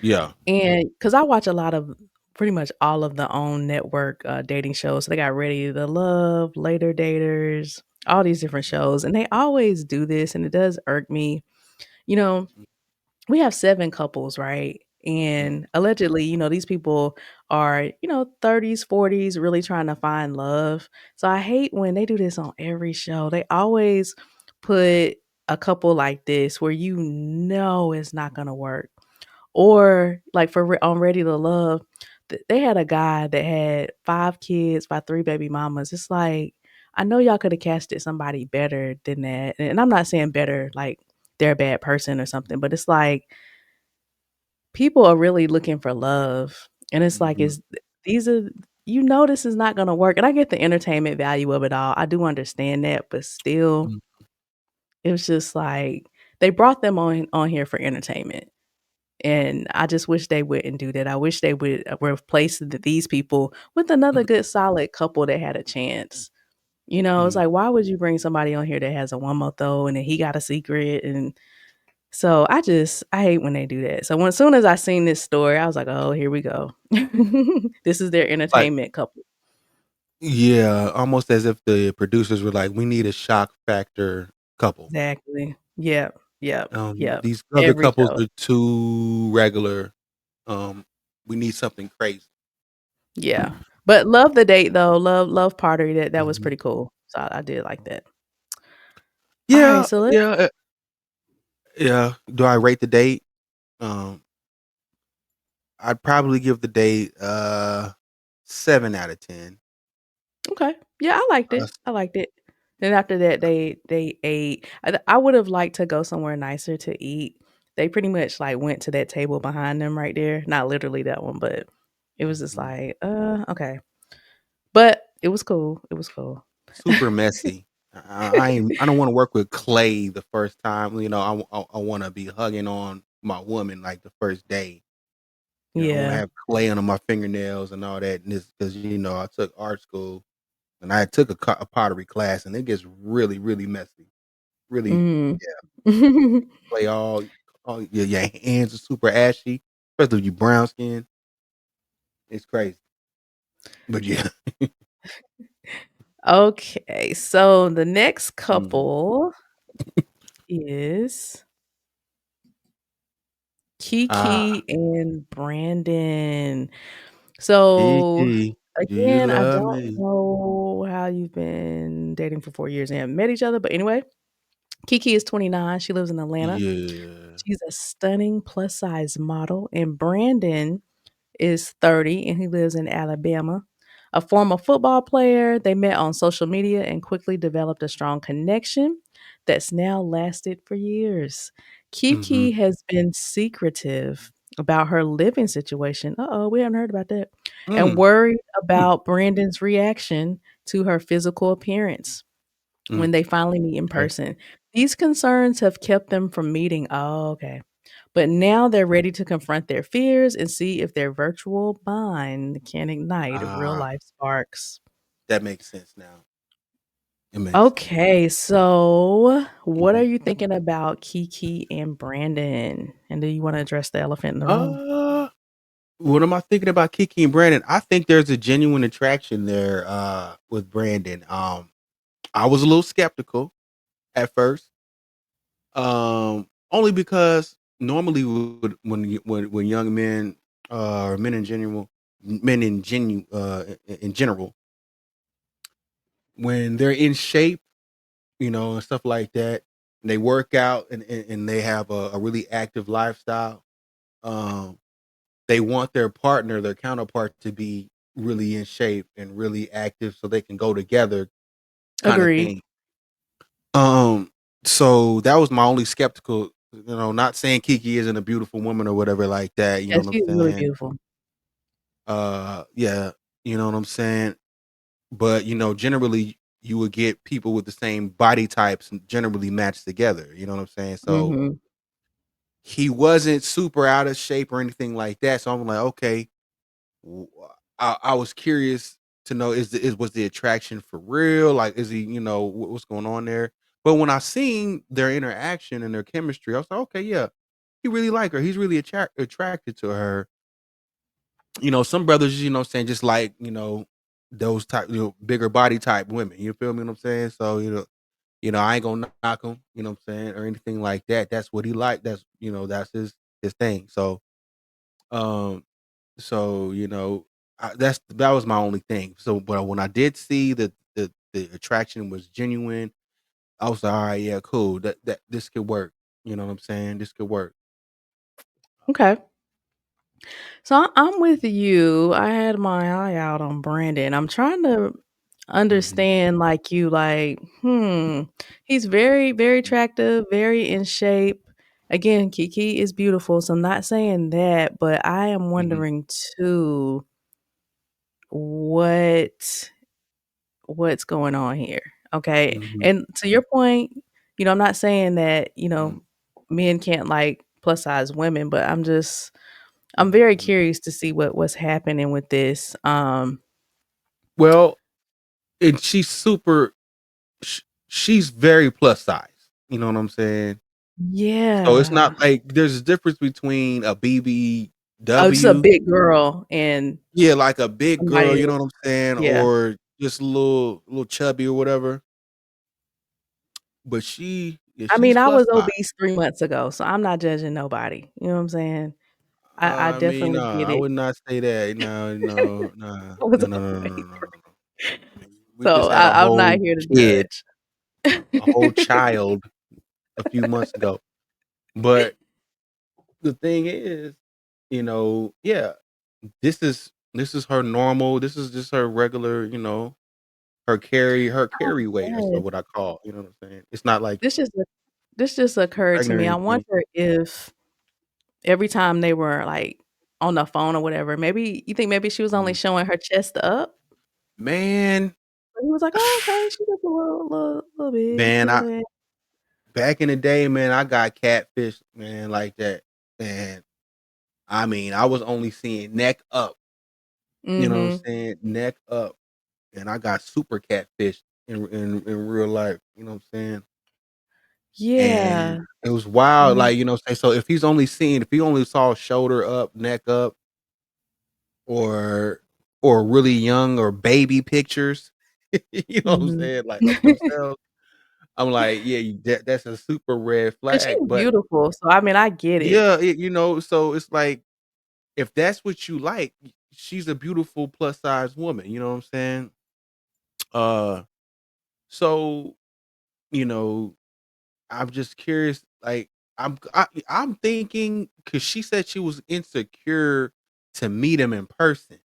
Yeah. And because I watch a lot of pretty much all of the own network dating shows. So they got Ready to Love, Later Daters, all these different shows. And they always do this. And it does irk me. You know, we have 7 couples, right? Mm-mm. And allegedly, these people are, 30s, 40s, really trying to find love. So I hate when they do this on every show. They always put a couple like this where it's not going to work. Or like on Ready to Love, they had a guy that had 5 kids by 3 baby mamas. It's like, I know y'all could have casted somebody better than that. And I'm not saying better like they're a bad person or something, but it's like people are really looking for love. And it's like, Mhm. these are, this is not going to work. And I get the entertainment value of it all. I do understand that, but still, Mm. it was just like they brought them on here for entertainment. And I just wish they wouldn't do that. I wish they would replace these people with another Mhm. good solid couple that had a chance. It's Mhm. like, why would you bring somebody on here that has a 1 month old and then he got a secret? And so I hate when they do that. So as soon as I seen this story, I was like, oh, here we go. This is their Like, entertainment couple. yeah, almost as if the producers were like, "We need a shock factor couple. Exactly. Yep. Yep. Yep. These other Every couples show. are too regular. Um, we need something crazy." Yeah. But love the date though. Love Pottery. That was Mhm. pretty cool. So I did like that. All right, Yeah, so let's yeah, yeah. Do I rate the date? Um, I'd probably give the date 7 out of 10. okay. Yeah, I liked it. Us. I liked it. Then after that, they ate. I would have liked to go somewhere nicer to eat. They pretty much like went to that table behind them right there. Not literally that one, but it was just Mhm. like, okay. But it was cool. It was cool. Super messy. I don't wanna work with clay the first time, I wanna be hugging on my woman, like, the first day. I wanna Yeah. have clay under my fingernails and all that, and this because I took art school, and I took a pottery class, and it gets really, really messy. Really, Mm. yeah, clay all your hands are super ashy, especially if you brown skin. It's crazy. But yeah. Okay, so the next Mhm. couple is Ah, Keke and Brandon. So, Kiki, do you again, I love don't me? know how you've been dating for 4 years and haven't met each other, but anyway, Keke is 29, she lives in Atlanta. Yeah. She's a stunning plus-size model, and Brandon is 30 and he lives in Alabama. A former football player, they met on social media and quickly developed a strong connection that's now lasted for years. Mhm. Kiki has been secretive about her living situation. Uh-oh, we haven't heard about that. And Mm, worried mm, about Brandon's reaction to her physical appearance mm, when they finally meet in okay. person. These concerns have kept them from meeting. Oh, okay. But now they're ready to confront their fears and see if their virtual bond can ignite real Ah, life sparks. that makes sense now. It makes sense. Okay, so what are Mhm. you thinking about Kiki and Brandon? And do you want to address the elephant in the room? Uh, what am I thinking about Kiki and Brandon? I think there's a genuine attraction there, with Brandon. I was a little skeptical at first, only because normally when young men, or men in general, when they're in shape, and stuff like that, and they work out and they have a really active lifestyle, um, they want their partner, their counterpart, to be really in shape and really active so they can go together kinda Agreed. thing. Um, so that was my only skeptical, not saying Kiki isn't a beautiful woman or whatever like that, you Yeah, know what I'm she is really saying? beautiful. Yeah, you know what I'm saying? But, generally you would get people with the same body types and generally match together, you know what I'm saying? So Mhm. he wasn't super out of shape or anything like that, so I'm like, "Okay." w I was curious to know was the attraction for real? Like, is he, what's going on there? But when I seen their interaction and their chemistry, I was like, okay, yeah, he really like her. He's really attracted to her. Some brothers, saying just like, those type, bigger body type women. You feel me what I'm saying? So, I ain't gonna knock him, you know what I'm saying, or anything like that. That's what he like. That's his thing. Um, that was my only thing. So, but when I did see that the attraction was genuine, I was like, all right, yeah, cool. That this could work. You know what I'm saying? This could work. Okay. So I'm with you. I had my eye out on Brandon. I'm trying to Mhm. understand he's very, very attractive, very in shape. Again, Kiki is beautiful, so I'm not saying that, but I am Mhm. wondering too what what's going on here. Okay. Mhm. And to your point, I'm not saying that, Mhm. men can't like plus size women, but I'm very Mhm. curious to see what's happening with this. Well, and she's super. She's very plus size. You know what I'm saying? So it's not Yeah. like there's a difference between a Oh, just a BBW, big girl and yeah, like a big girl, somebody you know that's what I'm saying, yeah. or just a little chubby or whatever. But yeah, I she's mean, I plus was size. obese 3 months ago, so I'm not judging nobody. You know what I'm saying? I I mean, definitely no, get I it. would not say that. No, no, nah, I was no, no, no, no, no, overweight. no, no, no. I mean, we So just had a I'm not whole here to kid, a whole judge. child a few months ago. But the thing is, yeah, this is her normal. This is just her regular, her carry weight or so Yes. what I call. You know what I'm saying? It's not like This just this just occurred to pregnant or me. I anything. wonder if every time they were, like, on the phone or whatever, maybe you think maybe she was only Mhm. showing her chest up? Man, But he was like, "Oh, okay, she looks a little big, man, little I head." back in the day, man, I got catfish, man, like that. And I mean, I was only seeing neck up. You know what I'm Mhm. saying? Neck up, and I got super catfish in real life. You know what I'm saying? Yeah. And it was wild, Mhm. like, say so if he only saw shoulder up, neck up, or really young or baby pictures, you know what I'm Mhm. saying, like, of themselves, I'm like, yeah, that's a super red And flag, she's but beautiful, so, I mean, I get it. yeah, so it's like, if that's what you like, she's a beautiful plus size woman, you know what I'm saying? Uh, so, you know I'm just curious, like, I'm thinking because she said she was insecure to meet him in person.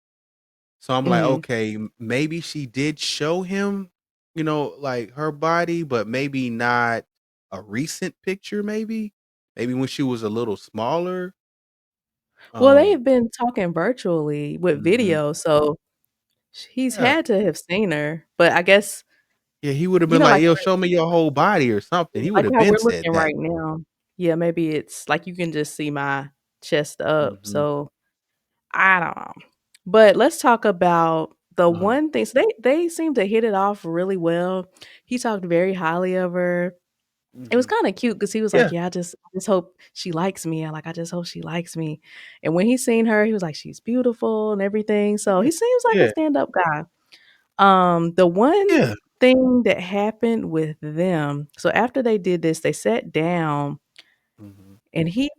So I'm like, Mhm. okay, maybe she did show him, like her body, but maybe not a recent picture, maybe. Maybe when she was a little smaller. Well, they've Um, been talking virtually with mhm. video, so he's Yeah. had to have seen her, but I guess, Yeah, he would have been like, like yo, show me your whole body or something. He would like have how been we're said looking that. right now. Yeah, maybe it's like you can just see my chest up, Mhm. so I don't know. But let's talk about the Uh-huh. one thing, so they seem to hit it off really well. He talked very highly of her. It was Mhm. kinda cute because he was like, Yeah. "Yeah, I just hope she likes me." I just hope she likes me. And when he seen her, he was like, "She's beautiful and everything." So Yeah. he seems like a Yeah. stand-up guy. The one Yeah. thing that happened with them, so after they did this, they sat down Mhm. and he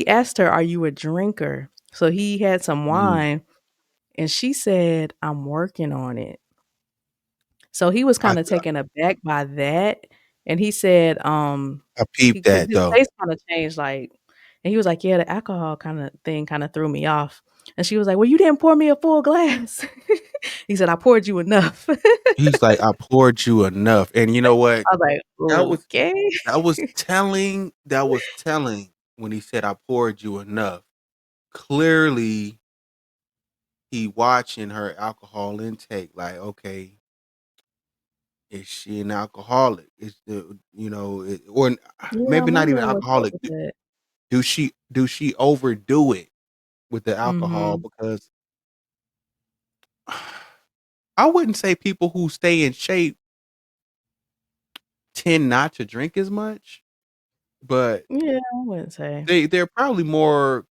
asked her, "Are you a drinker?" So he had some Mm. wine and she said, "I'm working on it." So he was I kinda taken aback by that, and he said, I peeped because that his though. face kinda changed, like and he was like, "Yeah, the alcohol kinda thing kinda threw me off." And she was like, "Well, you didn't pour me a full glass." He said, "I poured you enough." He's like, "I poured you enough," and you know what? I was like, That was "Okay." that was telling when he said, "I poured you enough." Clearly, he watching her alcohol intake like, "Okay, is she an alcoholic? Is the or Yeah, I'm maybe not even wondering what's up alcoholic. with that. Do she overdo it with the alcohol? Mhm. Because I wouldn't say people who stay in shape tend not to drink as much, but Yeah, I wouldn't say. they're probably more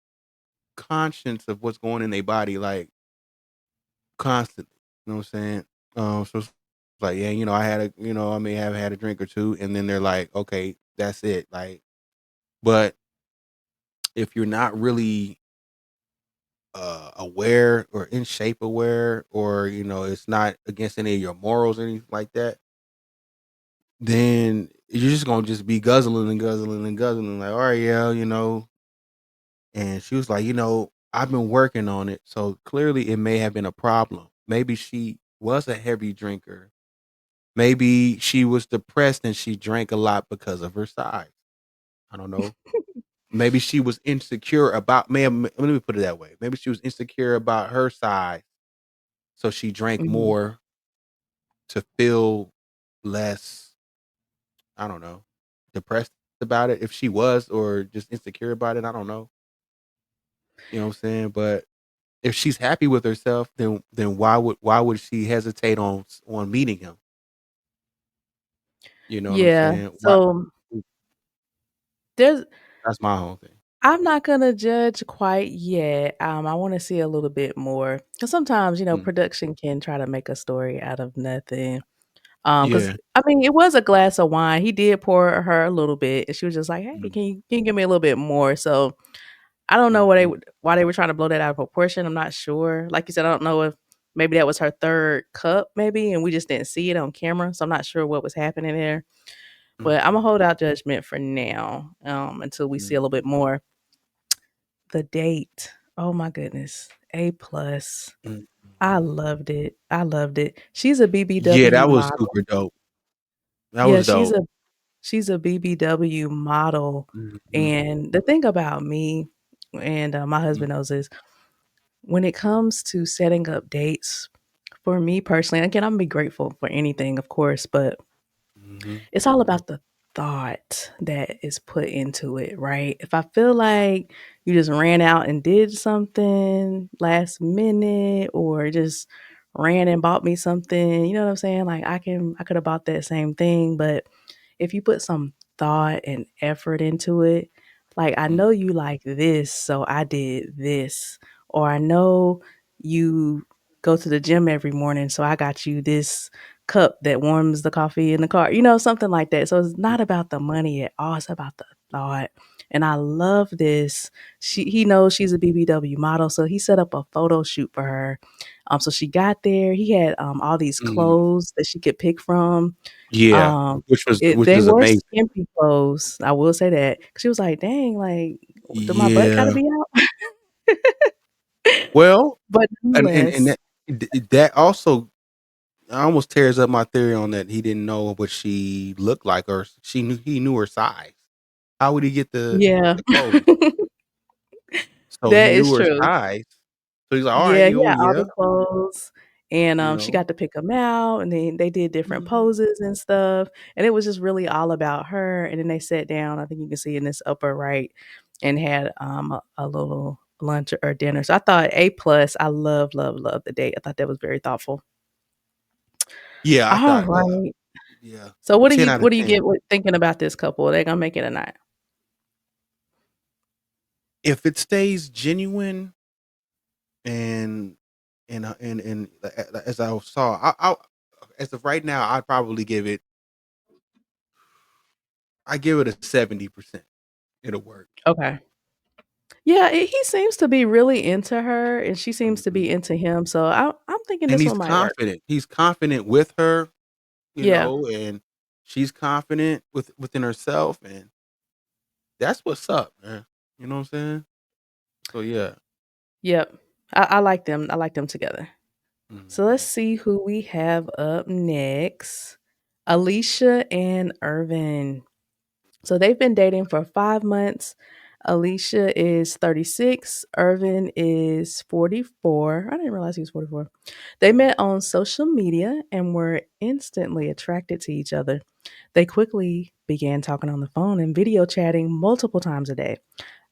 conscious of what's going in their body, like, constantly. You know what I'm saying? So it's like, yeah, I may have had a drink or two, and then they're like, okay, that's it. Like, but if you're not really aware or in shape aware, or it's not against any of your morals or anything like that, then you're just gonna just be guzzling and guzzling and guzzling, like, all right, yeah, And she was like, I've been working on it, so clearly it may have been a problem. Maybe she was a heavy drinker. Maybe she was depressed and she drank a lot because of her size. I don't know. Maybe she was insecure about. Let me put it that way. Maybe she was insecure about her size, so she drank Mhm. more to feel less. I don't know, depressed about it. If she was, or just insecure about it, I don't know. You know what I'm saying? But if she's happy with herself, then why would she hesitate on meeting him? You know what I'm Yeah. saying? Why? So there's That's my whole thing. I'm not gonna judge quite yet. I want to see a little bit more because sometimes Mm. production can try to make a story out of nothing. Because Yeah. I mean, it was a glass of wine. He did pour her a little bit, and she was just like, "Hey, Mhm. can you give me a little bit more?" So I don't know Mhm. why they were trying to blow that out of proportion. I'm not sure. Like you said, I don't know if maybe that was her third cup, maybe, and we just didn't see it on camera. So I'm not sure what was happening there. But I'm Mhm. gonna hold out judgment for now, until we see a little bit Mhm. more. The date. Oh my goodness. A plus. I Mhm. loved it. I loved it. She's a Yeah, BBW that was model. super dope. That Yeah, was dope. she's a BBW model. Mhm. And the thing about me and my Mhm. husband knows this, when it comes to setting up dates, for me personally, again, I'm gonna be grateful for anything, of course, but Mhm. it's all about the thought that is put into it, right? If I feel like you just ran out and did something last minute or just ran and bought me something, you know what I'm saying? Like I could have bought that same thing, but if you put some thought and effort into it, like I know Mhm. you like this, so I did this, or I know you go to the gym every morning, so I got you this cup that warms the coffee in the car, something like that. So it's not about the money at all. It's about the thought. And I love this. He knows she's a BBW model, so he set up a photo shoot for her. So she got there. He had all these Mhm. clothes that she could pick from. Yeah, Um, which they was were amazing. skimpy clothes. I will say that. She was like, "Dang, like, do my butt gotta Yeah. be out?" Well, But and nonetheless, that also almost tears up my theory on that he didn't know what she looked like, or he knew her size. How would he get yeah, the clothes? So he that knew is her true. size. So he's like, "All right, Yeah, he yo, had all yeah," the clothes, and, you she know? got to pick them out, and then they did different Mhm. poses and stuff, and it was just really all about her, and then they sat down, I think you can see in this upper right, and had, a little lunch or dinner, so I thought A plus. I love, love, love the date. I thought that was very thoughtful. Yeah, I thought, Alright. yeah, So 10 out of what do you 10. get with thinking about this couple? Are they gonna make it or not? If it stays genuine and as I saw, as of right now, I give it a 70%. It'll work. Okay. Yeah, he seems to be really into her, and she seems to Mhm. be into him, so I'm thinking And this he's one might work. confident. He's confident with her, Yeah. and she's confident within herself, and that's what's up, man. You know what I'm saying? So yeah. Yep. I like them. I like them together. So let's Mhm. see who we have up next. Alicia and Ervin. So they've been dating for 5 months. Alicia is 36. Irvin is 44. I didn't realize he was 44. They met on social media and were instantly attracted to each other. They quickly began talking on the phone and video chatting multiple times a day.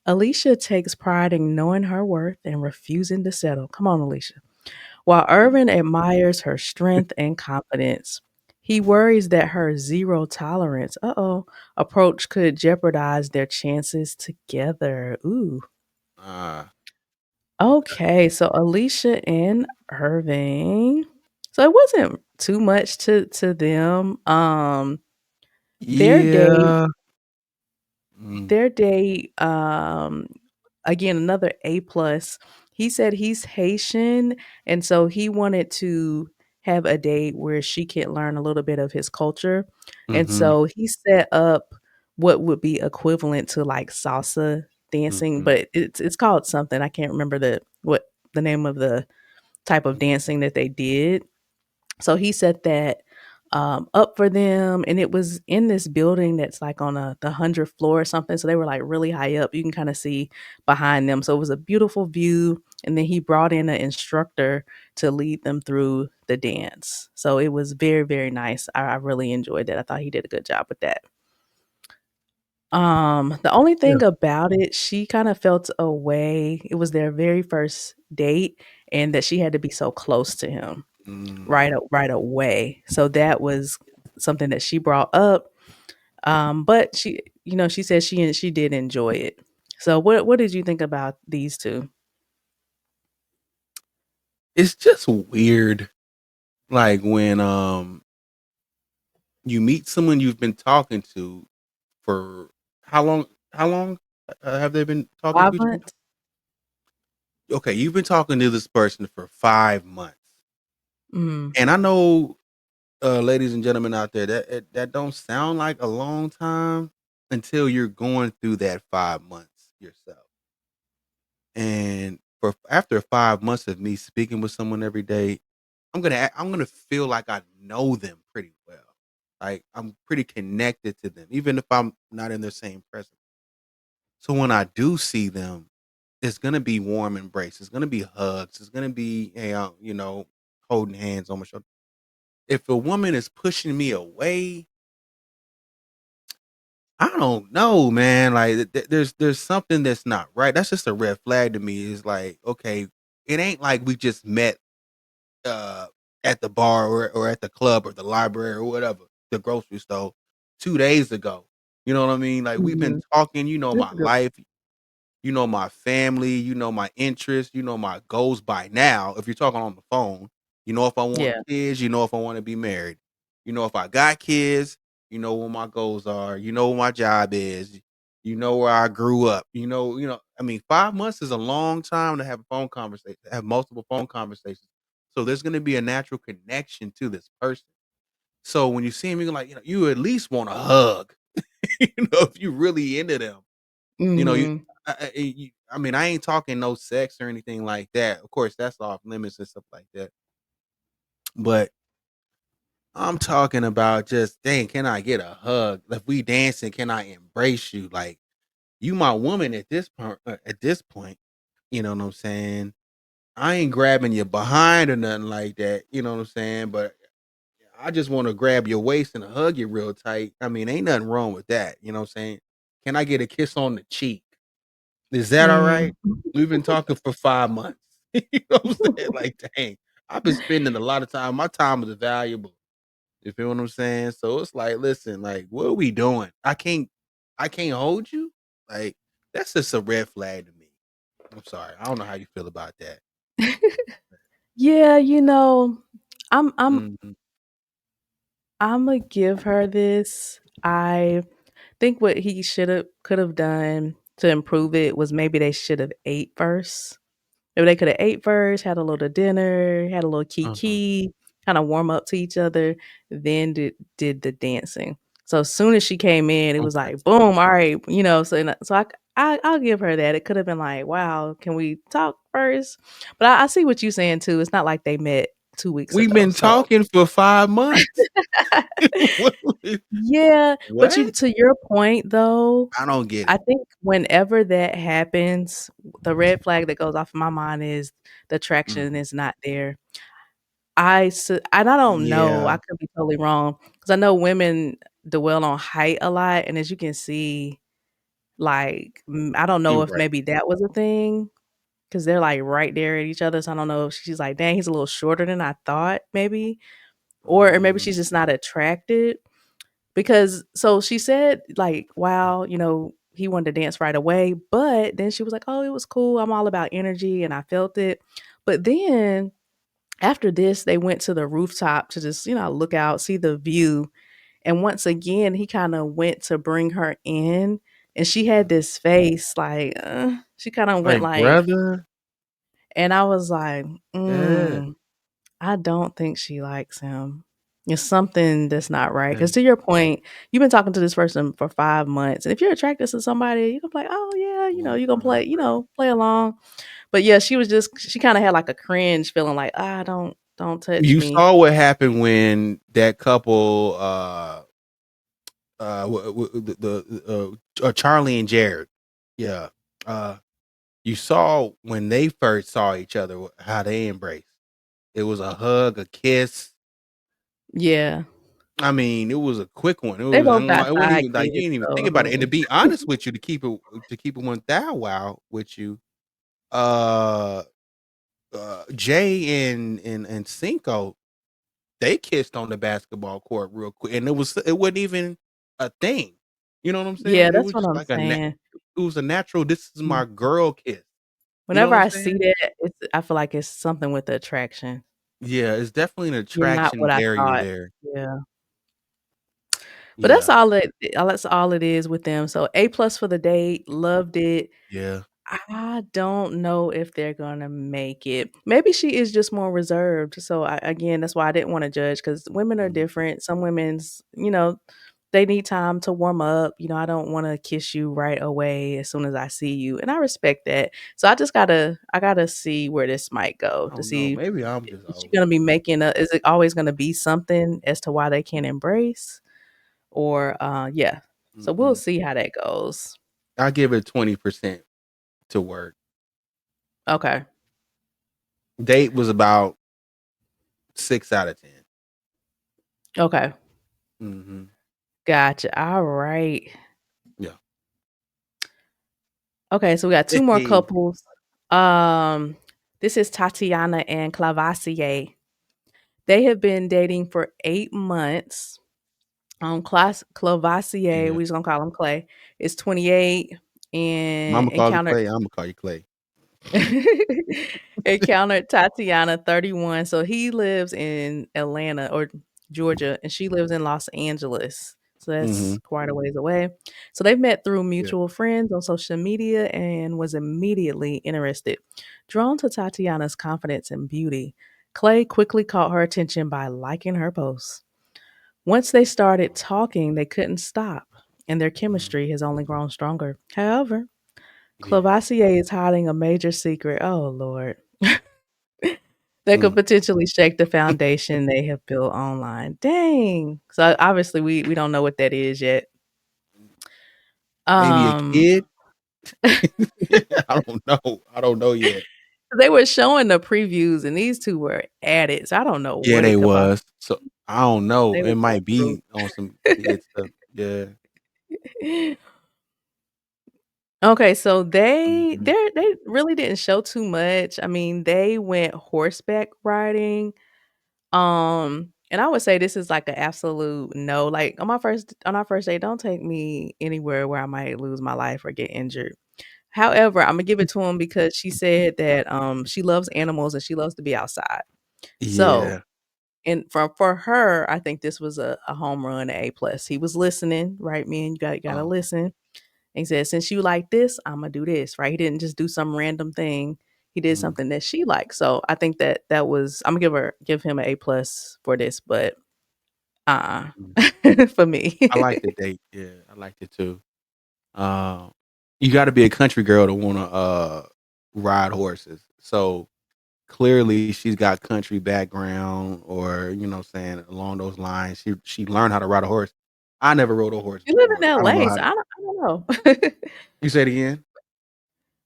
Alicia takes pride in knowing her worth and refusing to settle. Come on, Alicia. While Mm. Ervin admires her strength and confidence, he worries that her zero tolerance, approach could jeopardize their chances together. Ooh. Ah, Okay, so Alicia and Ervin. So it wasn't too much to them. Their date, yeah. Mm, their date, again, another A plus. He said he's Haitian, and so he wanted to have a date where she can learn a little bit of his culture. And mhm, so he set up what would be equivalent to like salsa dancing, mhm, but it's called something. I can't remember the name of the type of dancing that they did. So he set that up for them, and it was in this building that's like on the 100th floor or something. So they were like really high up. You can kind of see behind them. So it was a beautiful view. And then he brought in an instructor to lead them through the dance. So it was very, very nice. I really enjoyed that. I thought he did a good job with that. The only yeah. thing about it, she kind of felt away. It was their very first date, and that she had to be so close to him Mm. right away. So that was something that she brought up. But she said she did enjoy it. So what did you think about these two? It's just weird, like, when, you meet someone you've been talking to for how long, have they been talking 5 to each other? months? Okay, you've been talking to this person for 5 months, Mm, and I know, ladies and gentlemen out there, that don't sound like a long time until you're going through that 5 months yourself. And for after 5 months of me speaking with someone every day, I'm gonna feel like I know them pretty well. Like, I'm pretty connected to them, even if I'm not in their same presence. So when I do see them, it's gonna be warm embrace. It's gonna be hugs. It's gonna be, hey, holding hands on my shoulder. If a woman is pushing me away, I don't know, man. Like, there's something that's not right. That's just a red flag to me. It's like, okay, it ain't like we just met uh at the bar or at the club or the library or whatever, the grocery store 2 days ago. You know what I mean? Like, we've been mhm. talking, That's my a good. life, my family, my interests, my goals by now. If you're talking on the phone, if I want Yeah. kids, if I want to be married, if I got kids, what my goals are, what my job is, where I grew up, I mean, 5 months is a long time to have a phone conversation, have multiple phone conversations. So there's going to be a natural connection to this person. So when you see him, you're like, you at least want a hug, if you really into them. You Mhm. I mean, I ain't talking no sex or anything like that. Of course, that's off limits and stuff like that. But I'm talking about just, dang, can I get a hug? If we dancing, can I embrace you? Like, you my woman at this point. You know what I'm saying? I ain't grabbing your behind or nothing like that. You know what I'm saying? But I just want to grab your waist and hug you real tight. I mean, ain't nothing wrong with that. You know what I'm saying? Can I get a kiss on the cheek? Is that Mm. alright? We've been talking for 5 months. You know what I'm saying? Like, dang, I've been spending a lot of time. My time is valuable. You feel what I'm saying? So it's like, listen, like, what are we doing? I can't hold you? Like, that's just a red flag to me. I'm sorry. I don't know how you feel about that. Yeah, I'm I'm Mhm. Imma give her this. I think what he shoulda could've done to improve it was maybe they should've ate first. Maybe they coulda ate first, had a little dinner, had a little Uh-huh. kiki, kinda warm up to each other, then did the dancing. So as soon as she came in, it was Okay. like, boom, alright, so I'll give her that. It could've been like, "Wow, can we talk first?" But I see what you're saying too. It's not like they met 2 weeks We've ago, been so talking for 5 months. What yeah, but what? to your point though, I don't get I it. think whenever that happens, the red flag that goes off in my mind is the attraction Mhm. is not there. And I don't know, Yeah, I could be totally wrong because I know women dwell on height a lot, and as you can see, like, I don't know you're if right. maybe that was a thing, because they're like right there at each other. So I don't know if she's like, dang, he's a little shorter than I thought, maybe. Or maybe she's just not attracted. Because so she said, like, wow, he wanted to dance right away. But then she was like, oh, it was cool. I'm all about energy and I felt it. But then after this, they went to the rooftop to just, look out, see the view. And once again, he kind of went to bring her in. And she had this face like, she kind of went Like, like, brother. and I was like, Yeah. I don't think she likes him. It's something that's not right. Yeah. Because to your point, you've been talking to this person for 5 months, and if you're attracted to somebody, you can be like, oh yeah, you're gonna play, play along. But yeah, she kind of had like a cringe feeling, like, don't touch You me. saw what happened when that couple, Charli and Jared. Yeah. You saw when they first saw each other how they embraced. It was a hug, a kiss. Yeah, I mean, it was a quick one. It they was. both got It wasn't side even like you kids, didn't even think about it. And to so be honest with you, to keep it 1,000 with you, uh, Jay and CInco, they kissed on the basketball court real quick, and it wasn't even a thing. You know what I'm yeah, saying? It that's was what just I'm like saying. it was a natural. This is my girl kiss. You know Whenever what I'm I see saying? that, I feel like it's something with the attraction. Yeah, it's definitely an You're not attraction what I barrier thought. there. Yeah. But Yeah, that's all it is with them. So A+ for the date, loved it. yeah. I don't know if they're gonna make it. Maybe she is just more reserved. So again, that's why I didn't want to judge, because women are Mhm. different. Some women's, they need time to warm up. I don't want to kiss you right away as soon as I see you, and I respect that. So I gotta see where this might go I to don't know. see, Maybe I'm just is she old. gonna be making a? Is it always gonna be something as to why they can't embrace? Or yeah. So we'll Mm-mm. see how that goes. I give it 20% to work. Okay. Date was about 6 out of 10. Okay. Mm-hmm. Gotcha. All right. Yeah. Okay, so we got two more Hey. couples. Um, this is Tatiana and Clavacia. They have been dating for 8 months. Clavacia, Yeah. we just gonna call him Clay, is 28 I'm and gonna call you Clay. I'm gonna call you Clay. encountered Tatiana, 31. So he lives in Atlanta or Georgia, and she lives in Los Angeles. So Mm-hmm. that's quite a ways away. So they've met through Yeah. mutual friends on social media and was immediately interested. Drawn to Tatiana's confidence and beauty, Clay quickly caught her attention by liking her posts. Once they started talking, they couldn't stop, and their Mhm. chemistry has only grown stronger. However, Yeah. Clavassier is hiding a major secret. Oh Lord. That could Mm. potentially shake the foundation they have built online. Dang. So obviously we don't know what that is yet. Maybe a Um kid. I don't know. I don't know yet. they were showing the previews and these two were at it. So I don't know Yeah, what they it could was. So I don't know. they were It going might through. be on some kid stuff. Yeah. Okay, so Mhm. they really didn't show too much. I mean, they went horseback riding. And I would say this is like an absolute no. Like on our first date, don't take me anywhere where I might lose my life or get injured. However, I'm gonna give it to him because she said that she loves animals and she loves to be outside. So, Yeah. and for her, I think this was a home run, A+. He was listening, right? Man, you gotta Uh, listen. And he said, since you like this, I'm gonna do this, right? He didn't just do some random thing. He did mhm. something that she liked. So I think that was I'm gonna give him an A+ for this, but Mhm. for me. I like the date. Yeah, I liked it too. Uh, you got to be a country girl to want to ride horses. So clearly, she's got country background, or what I'm saying, along those lines. She learned how to ride a horse. I never rode a horse She live in before. I don't know LA, how so to. I don't know. You say it again.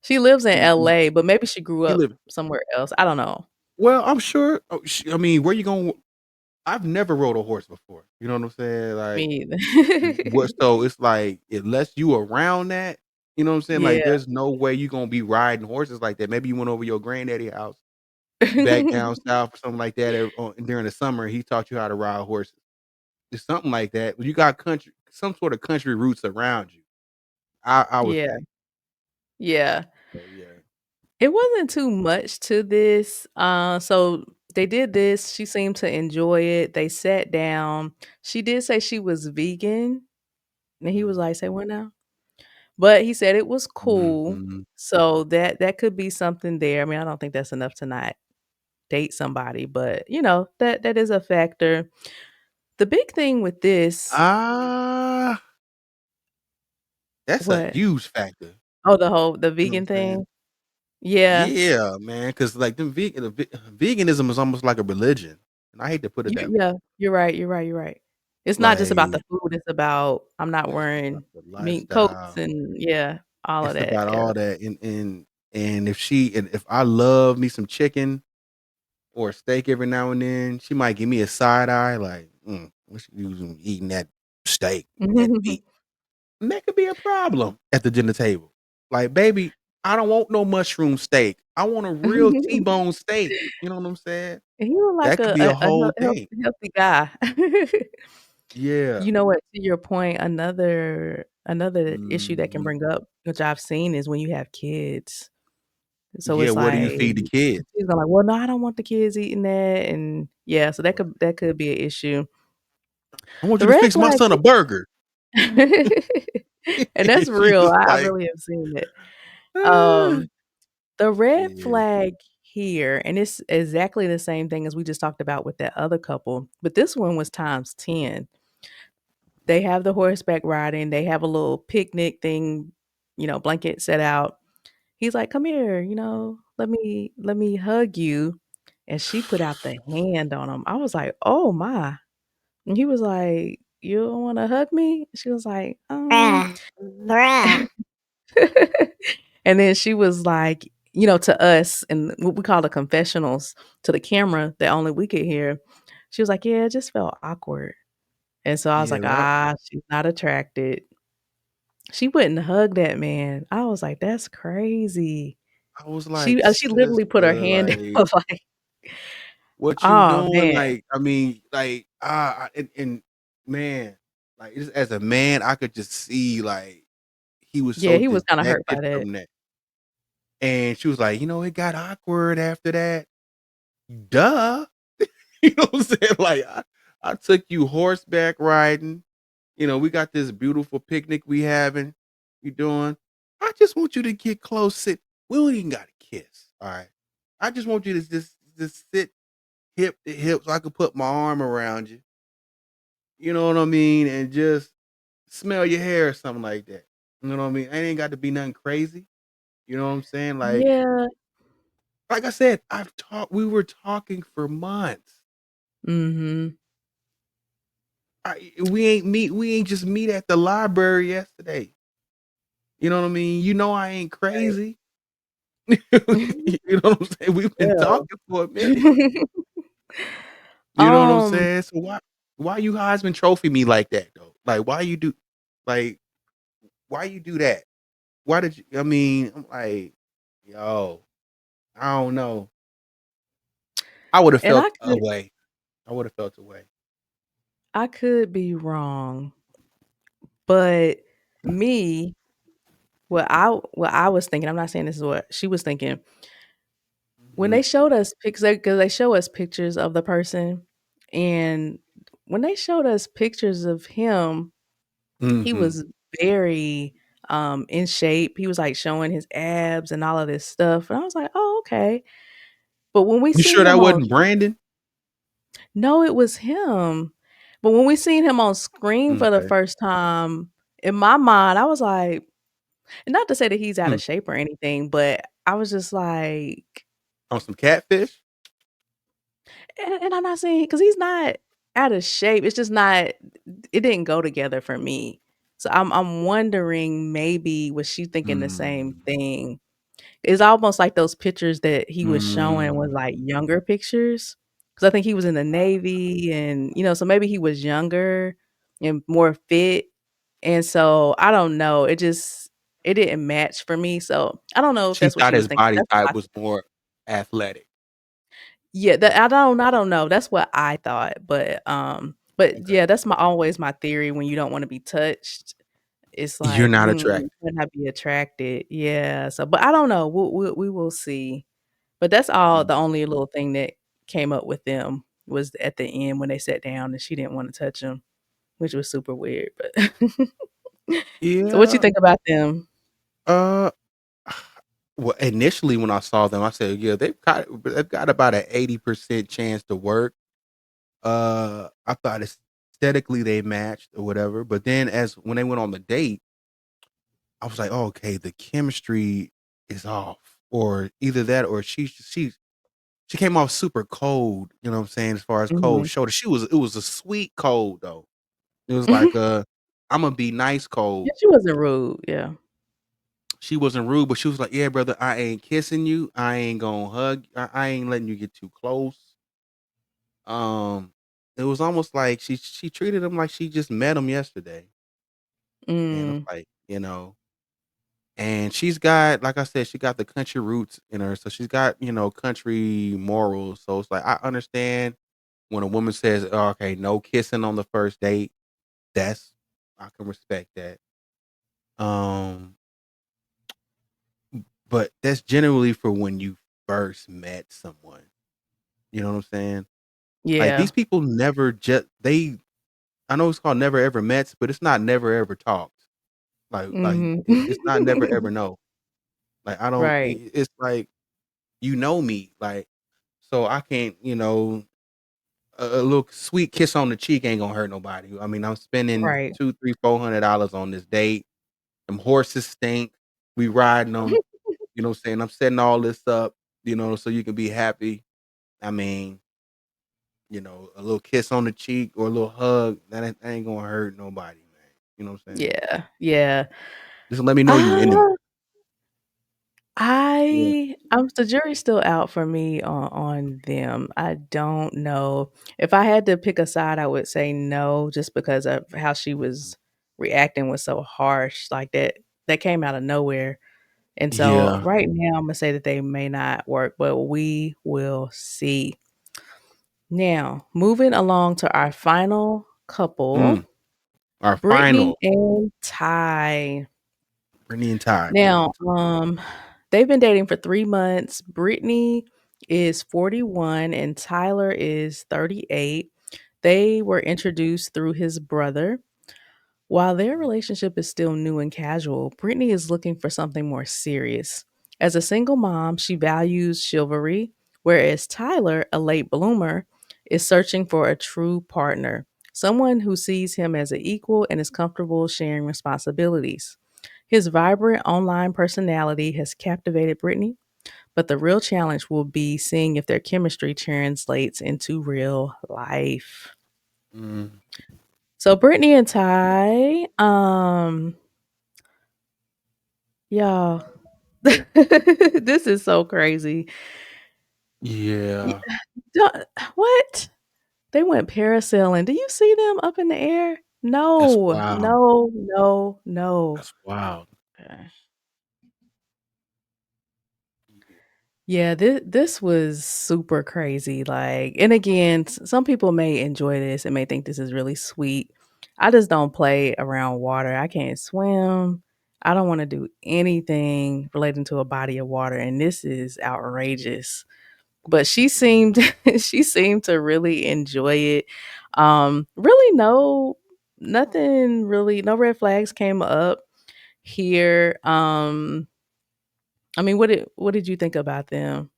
She lives in You LA, but maybe she grew you up live. somewhere else. I don't know. Well, I'm sure. I mean, where you going? I've never rode a horse before. You know what I'm saying? Me Like, either. what? So it's like unless you around that. You know what I'm saying? Like, Yeah. there's no way you gonna be riding horses like that. Maybe you went over your granddaddy house back down south or something like that during the summer. He taught you how to ride horses. It's something like that. You got some sort of country roots around you. I would Yeah. say. Yeah. So yeah. It wasn't too much to this. So they did this. She seemed to enjoy it. They sat down. She did say she was vegan. And he was Mm, like, say what now? But he said it was cool. mhm. So that could be something there. I mean, I don't think that's enough to not date somebody, but that is a factor. The big thing with this, Ah, that's a what? huge factor. Oh, the You know vegan what I'm saying? thing? Yeah. Yeah, man. Cause like veganism is almost like a religion, and I hate to put it that way. Yeah, you're right, you're right, you're right. It's not just about the Like, food, it's about I'm not it's about wearing the mink coats lifestyle. and yeah, all of It's that, about yeah. all that, and if I love me some chicken or a steak every now and then, she might give me a side eye like, "What you using eating that steak, that meat?" And that could be a problem at the dinner table. Like, "Baby, I don't want no mushroom steak. I want a real T-bone steak." You know what I'm saying? He was like That could be a whole thing. healthy guy. Yeah. You know what, to your point, another issue that can Mhm. bring up, which I've seen, is when you have kids. So Yeah, it's what do you like feed the kids? she's gonna like, "Well, no, I don't want the kids eating that," and yeah, so that could be an issue. "I want The you to red fix my flag son a burger." and that's She real, was I like, really have seen it. "Ah." Um The red Yeah. flag here, and it's exactly the same thing as we just talked about with that other couple, but this one was times 10. They have the horseback riding, they have a little picnic thing, blanket set out. He's like, "Come here, let me hug you." And she put out the hand on him. I was like, "Oh my." And he was like, "You don't wanna hug me?" She was like, Bruh. Bruh. And then she was like, to us, and what we call the confessionals, to the camera that only we could hear. She was like, "Yeah, it just felt awkward." And so I was Yeah, like, well, she's not attracted. She wouldn't hug that man. I was like, "That's crazy." I was like, She literally put her "Sister, hand like, out like, what you "Oh, doing?" man." Like, I mean, like, and man, like, just as a man, I could just see, like, he was Yeah, so he was kinda hurt dejected by that. from that. And she was like, "It got awkward after that." Duh. You know what I'm saying? Like, I took you horseback riding. We got this beautiful picnic we having, you doing. I just want you to get close, sit. We don't even gotta kiss, all right? I just want you to just sit hip to hip so I could put my arm around you. You know what I mean? And just smell your hair or something like that. You know what I mean? It ain't got to be nothing crazy. You know what I'm saying? Yeah. Like I said, we were talking for months. Mhm. We ain't just meet at the library yesterday. You know what I mean? I ain't Right. crazy. You know what I'm saying? We've been Well. talking for a minute. You know what I'm Um, saying? So why you Heisman Trophy me like that though? Like like why you do that? Why did you I mean, I'm like, yo, I don't know. I would have and felt away. I would have felt away. I could be wrong, but me, what I was thinking, I'm not saying this is what she was thinking. When Mhm. they showed us pictures, because they show us pictures of the person, and when they showed us pictures of him, he Mhm. was very, in shape. He was, like, showing his abs and all of this stuff, and I was like, "Oh, okay." But when we You seen sure that him on wasn't Brandon? No, it was him. But when we seen him on screen for the Okay. first time, in my mind, I was like, and not to say that he's out Hmm. of shape or anything, but I was just like, On some catfish? and I'm not saying because he's not out of shape. It's just not. It didn't go together for me. So I'm wondering, maybe was she thinking the same Mm. thing? It's almost like those pictures that he was showing was Mm. like younger pictures, because I think he was in the Navy, and so maybe he was younger and more fit, and so I don't know. it didn't match for me. So I don't know if She that's what thought she was his thinking. body That's type what was more athletic. yeah, I don't know. That's what I thought. But Okay. yeah, that's my always my theory when you don't want to be touched. It's You're like, not you attracted. might not be attracted. Yeah. So, but I don't know. We will see. But that's all the Mhm. only little thing that came up with them was at the end when they sat down and she didn't want to touch him, which was super weird. But so what you Yeah. think about them? Uh, well, initially when I saw them, I said, "Yeah, they've got about an 80% chance to work." I thought aesthetically they matched or whatever, but then as when they went on the date, I was like, oh, "Okay, the chemistry is off," or either that or she came off super cold. You know what I'm saying? As far as cold Mhm. shoulder, it was a sweet cold though. It was like I'm gonna be nice cold. Yeah, she wasn't rude. Yeah. She wasn't rude, but she was like, "Yeah, brother, I ain't kissing you. I ain't gonna hug. I ain't letting you get too close." Um, it was almost like she treated him like she just met him yesterday, and it's Mm. like, and she's got, like I said, she got the country roots in her, so she's got country morals. So it's like I understand when a woman says, oh, "Okay, no kissing on the first date." That's I can respect that. Um, but that's generally for when you first met someone. You know what I'm saying? Like Yeah. these people never just they. I know it's called never ever met, but it's not never ever talked. Like Mhm. it's not never ever no. Like I don't. Right. It's like me, like so I can't. A little sweet kiss on the cheek ain't gonna hurt nobody. I mean, I'm spending Right. 2, 3, $400 on this date. Them horses stink. We riding them. You know what I'm saying? I'm setting all this up. So you can be happy. I mean, a little kiss on the cheek or a little hug, that ain't gonna hurt nobody, man. You know what I'm saying? Yeah. Yeah. Just let me know you into me. Ah, Yeah. the jury's still out for me on them. I don't know. If I had to pick a side, I would say no, just because of how she was reacting was so harsh. Like that came out of nowhere. And so Yeah. right now I'm gonna say that they may not work, but we will see. Now, moving along to our final couple, Mm. Our Brittany final, and Ty. Brittany and Ty. Now, they've been dating for 3 months. Brittany is 41 and Tyler is 38. They were introduced through his brother. While their relationship is still new and casual, Brittany is looking for something more serious. As a single mom, she values chivalry, whereas Tyler, a late bloomer, is searching for a true partner, someone who sees him as an equal and is comfortable sharing responsibilities. His vibrant online personality has captivated Brittany, but the real challenge will be seeing if their chemistry translates into real life. Mm. So Brittany and Ty, y'all, this is so crazy. Y- Yeah. don't- What? They went parasailing. Do you see them up in the air? That's No, wild. no, no, no. That's wild. Okay. Yeah, this was super crazy. Like, and again, some people may enjoy this and may think this is really sweet. I just don't play around water. I can't swim. I don't want to do anything relating to a body of water, and this is outrageous. But she seemed she seemed to really enjoy it. Really nothing really, no red flags came up here. I mean, what did you think about them?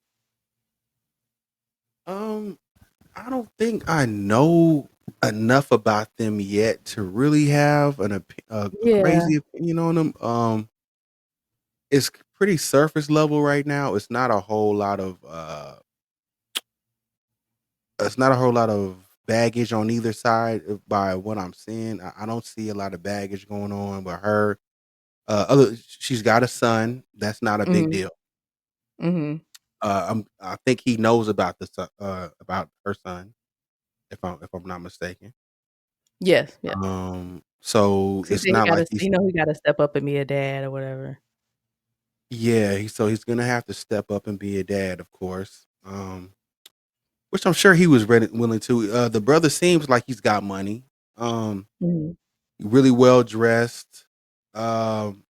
Um, I don't think I know enough about them yet to really have a Yeah. crazy opinion on them. It's pretty surface level right now. It's not a whole lot of baggage on either side by what I'm seeing. I don't see a lot of baggage going on with her. She's got a son. That's not a big Mhm. deal. Mhm. I think he knows about about her son, if I'm not mistaken. Yes, yeah. So 'Cause he it's said he not like gotta he gotta step up and be a dad or whatever. he's gonna have to step up and be a dad, of course. Which I'm sure he was ready willing to. The brother seems like he's got money. Um, Mhm. really well dressed. Um,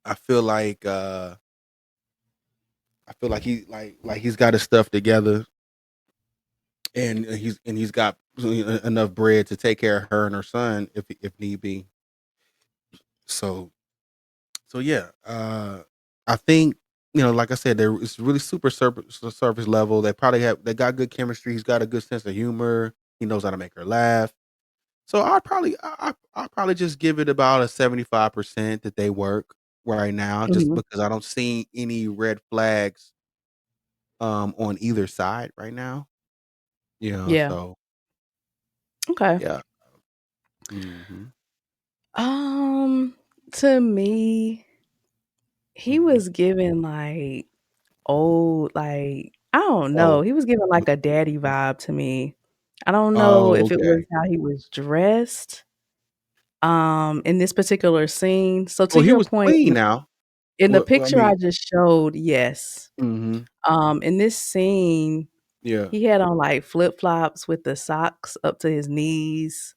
I feel like he's got his stuff together, and he's got enough bread to take care of her and her son if need be. So yeah, I think like I said, it's really super surface level. They got good chemistry. He's got a good sense of humor. He knows how to make her laugh. So I'd probably just give it about a 75% that they work right now, just Mhm. because I don't see any red flags on either side right now. Yeah. So Okay. yeah. Mhm. Um, to me, he Mhm. was given, like, old, like, I don't know, Oh, he was giving, like, a okay. daddy vibe to me. I don't know Oh, if it was okay. how he was dressed, in this particular scene. So to Well, he your was point, clean now. in the Well, I picture I mean, just showed, yes. mhm. In this scene, Yeah. he had on, like, flip-flops with the socks up to his knees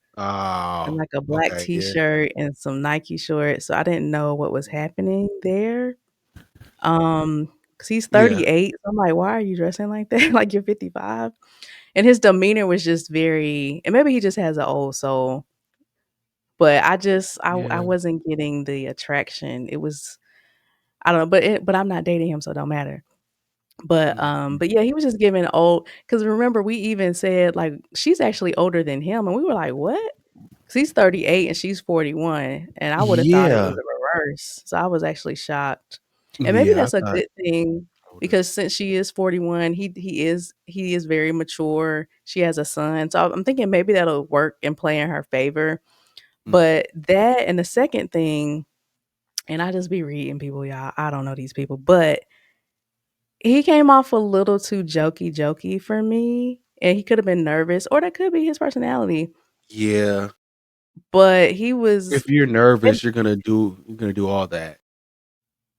and, Oh, like, a black okay, yeah. T-shirt and some Nike shorts, so I didn't know what was happening there. 'Cause he's Yeah. 38, so I'm like, "Why are you dressing like that? Like, you're 55?" And his demeanor was just very and maybe he just has an old soul, but I Yeah. wasn't getting the attraction. It was I don't know, but I'm not dating him, so it don't matter. Mhm. But yeah, he was just giving old. Cause remember, we even said, like, she's actually older than him, and we were like, "What?" 'Cause he's 38 and she's 41, and I would've thought it was Yeah. a reverse, so I was actually shocked. And maybe Yeah, that's a I thought good thing older. because since she is 41, he is very mature, she has a son, so I'm thinking maybe that'll work and play in her favor. Mhm. But that and the second thing and I just be reading people, y'all, I don't know these people, but he came off a little too jokey for me, and he coulda been nervous, or that could be his personality, Yeah. but he was If you're and nervous, you're gonna do all that.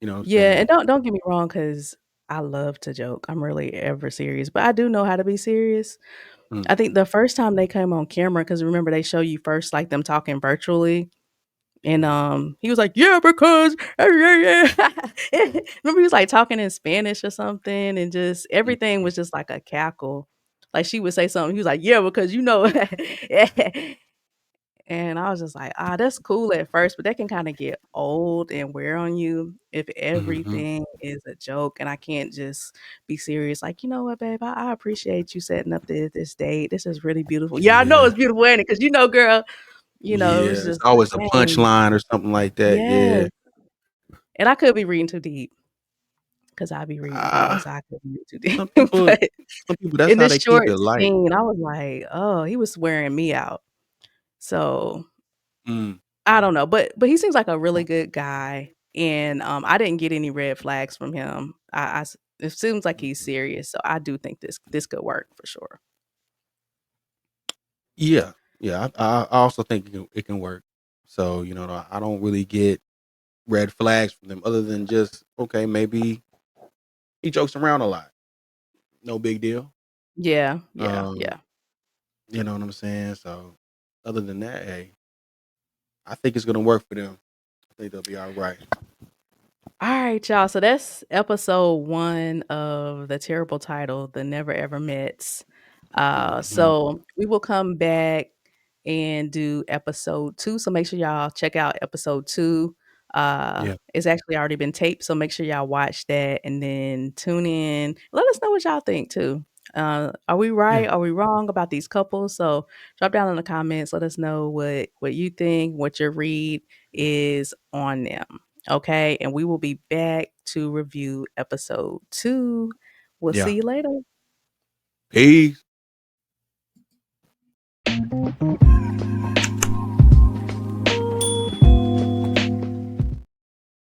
You know what I'm yeah, and saying? don't get me wrong, cause I love to joke, I'm really ever serious, but I do know how to be serious. I Mhm. think the first time they came on camera, cause remember they show you first, like, them talking virtually, and, Mhm. he was like, "Yeah, because" remember he was, like, talking in Spanish or something, and just everything Mhm. was just like a cackle. Like, she would say something, he was like, "Yeah, because you know" and I was just like, "Ah, that's cool at first, but that can kinda get old and wear on you if Mhm. everything is a joke, and I can't just be serious, like, "You know what, babe? I appreciate you setting up this date. This is really beautiful." "Yeah, I know Yeah. it's beautiful, ain't it? Because you know, girl." It Yeah, was it's just like, always a "Dang." punchline or something like that, yeah. Yes, and I could be reading too deep, because I be reading people, Ah, so I could be reading too some deep, people but some people, that's in how this they keep short it light. scene, I was like, "Oh, he was wearing me out." So, Mm. I don't know, but he seems like a really good guy, and, I didn't get any red flags from him. It seems like he's Mhm. serious, so I do think this could work for sure. Yeah. Yeah, I also think it can work. So, I don't really get red flags from them other than just, okay, maybe he jokes around a lot. No big deal. Yeah, yeah, Um, yeah. you know what I'm saying? So, other than that, hey, I think it's gonna work for them. I think they'll be alright. Alright, y'all, so that's episode 1 of the terrible title, The Never Ever Mets. Mhm. So we will come back and do episode 2, so make sure y'all check out episode 2. Yeah. It's actually already been taped, so make sure y'all watch that and then tune in. Let us know what y'all think too. Are we Yeah. right? Are we wrong about these couples? So drop down in the comments, let us know what you think, what your read is on them. Okay, and we will be back to review episode 2. We'll see Yeah. you later. Peace.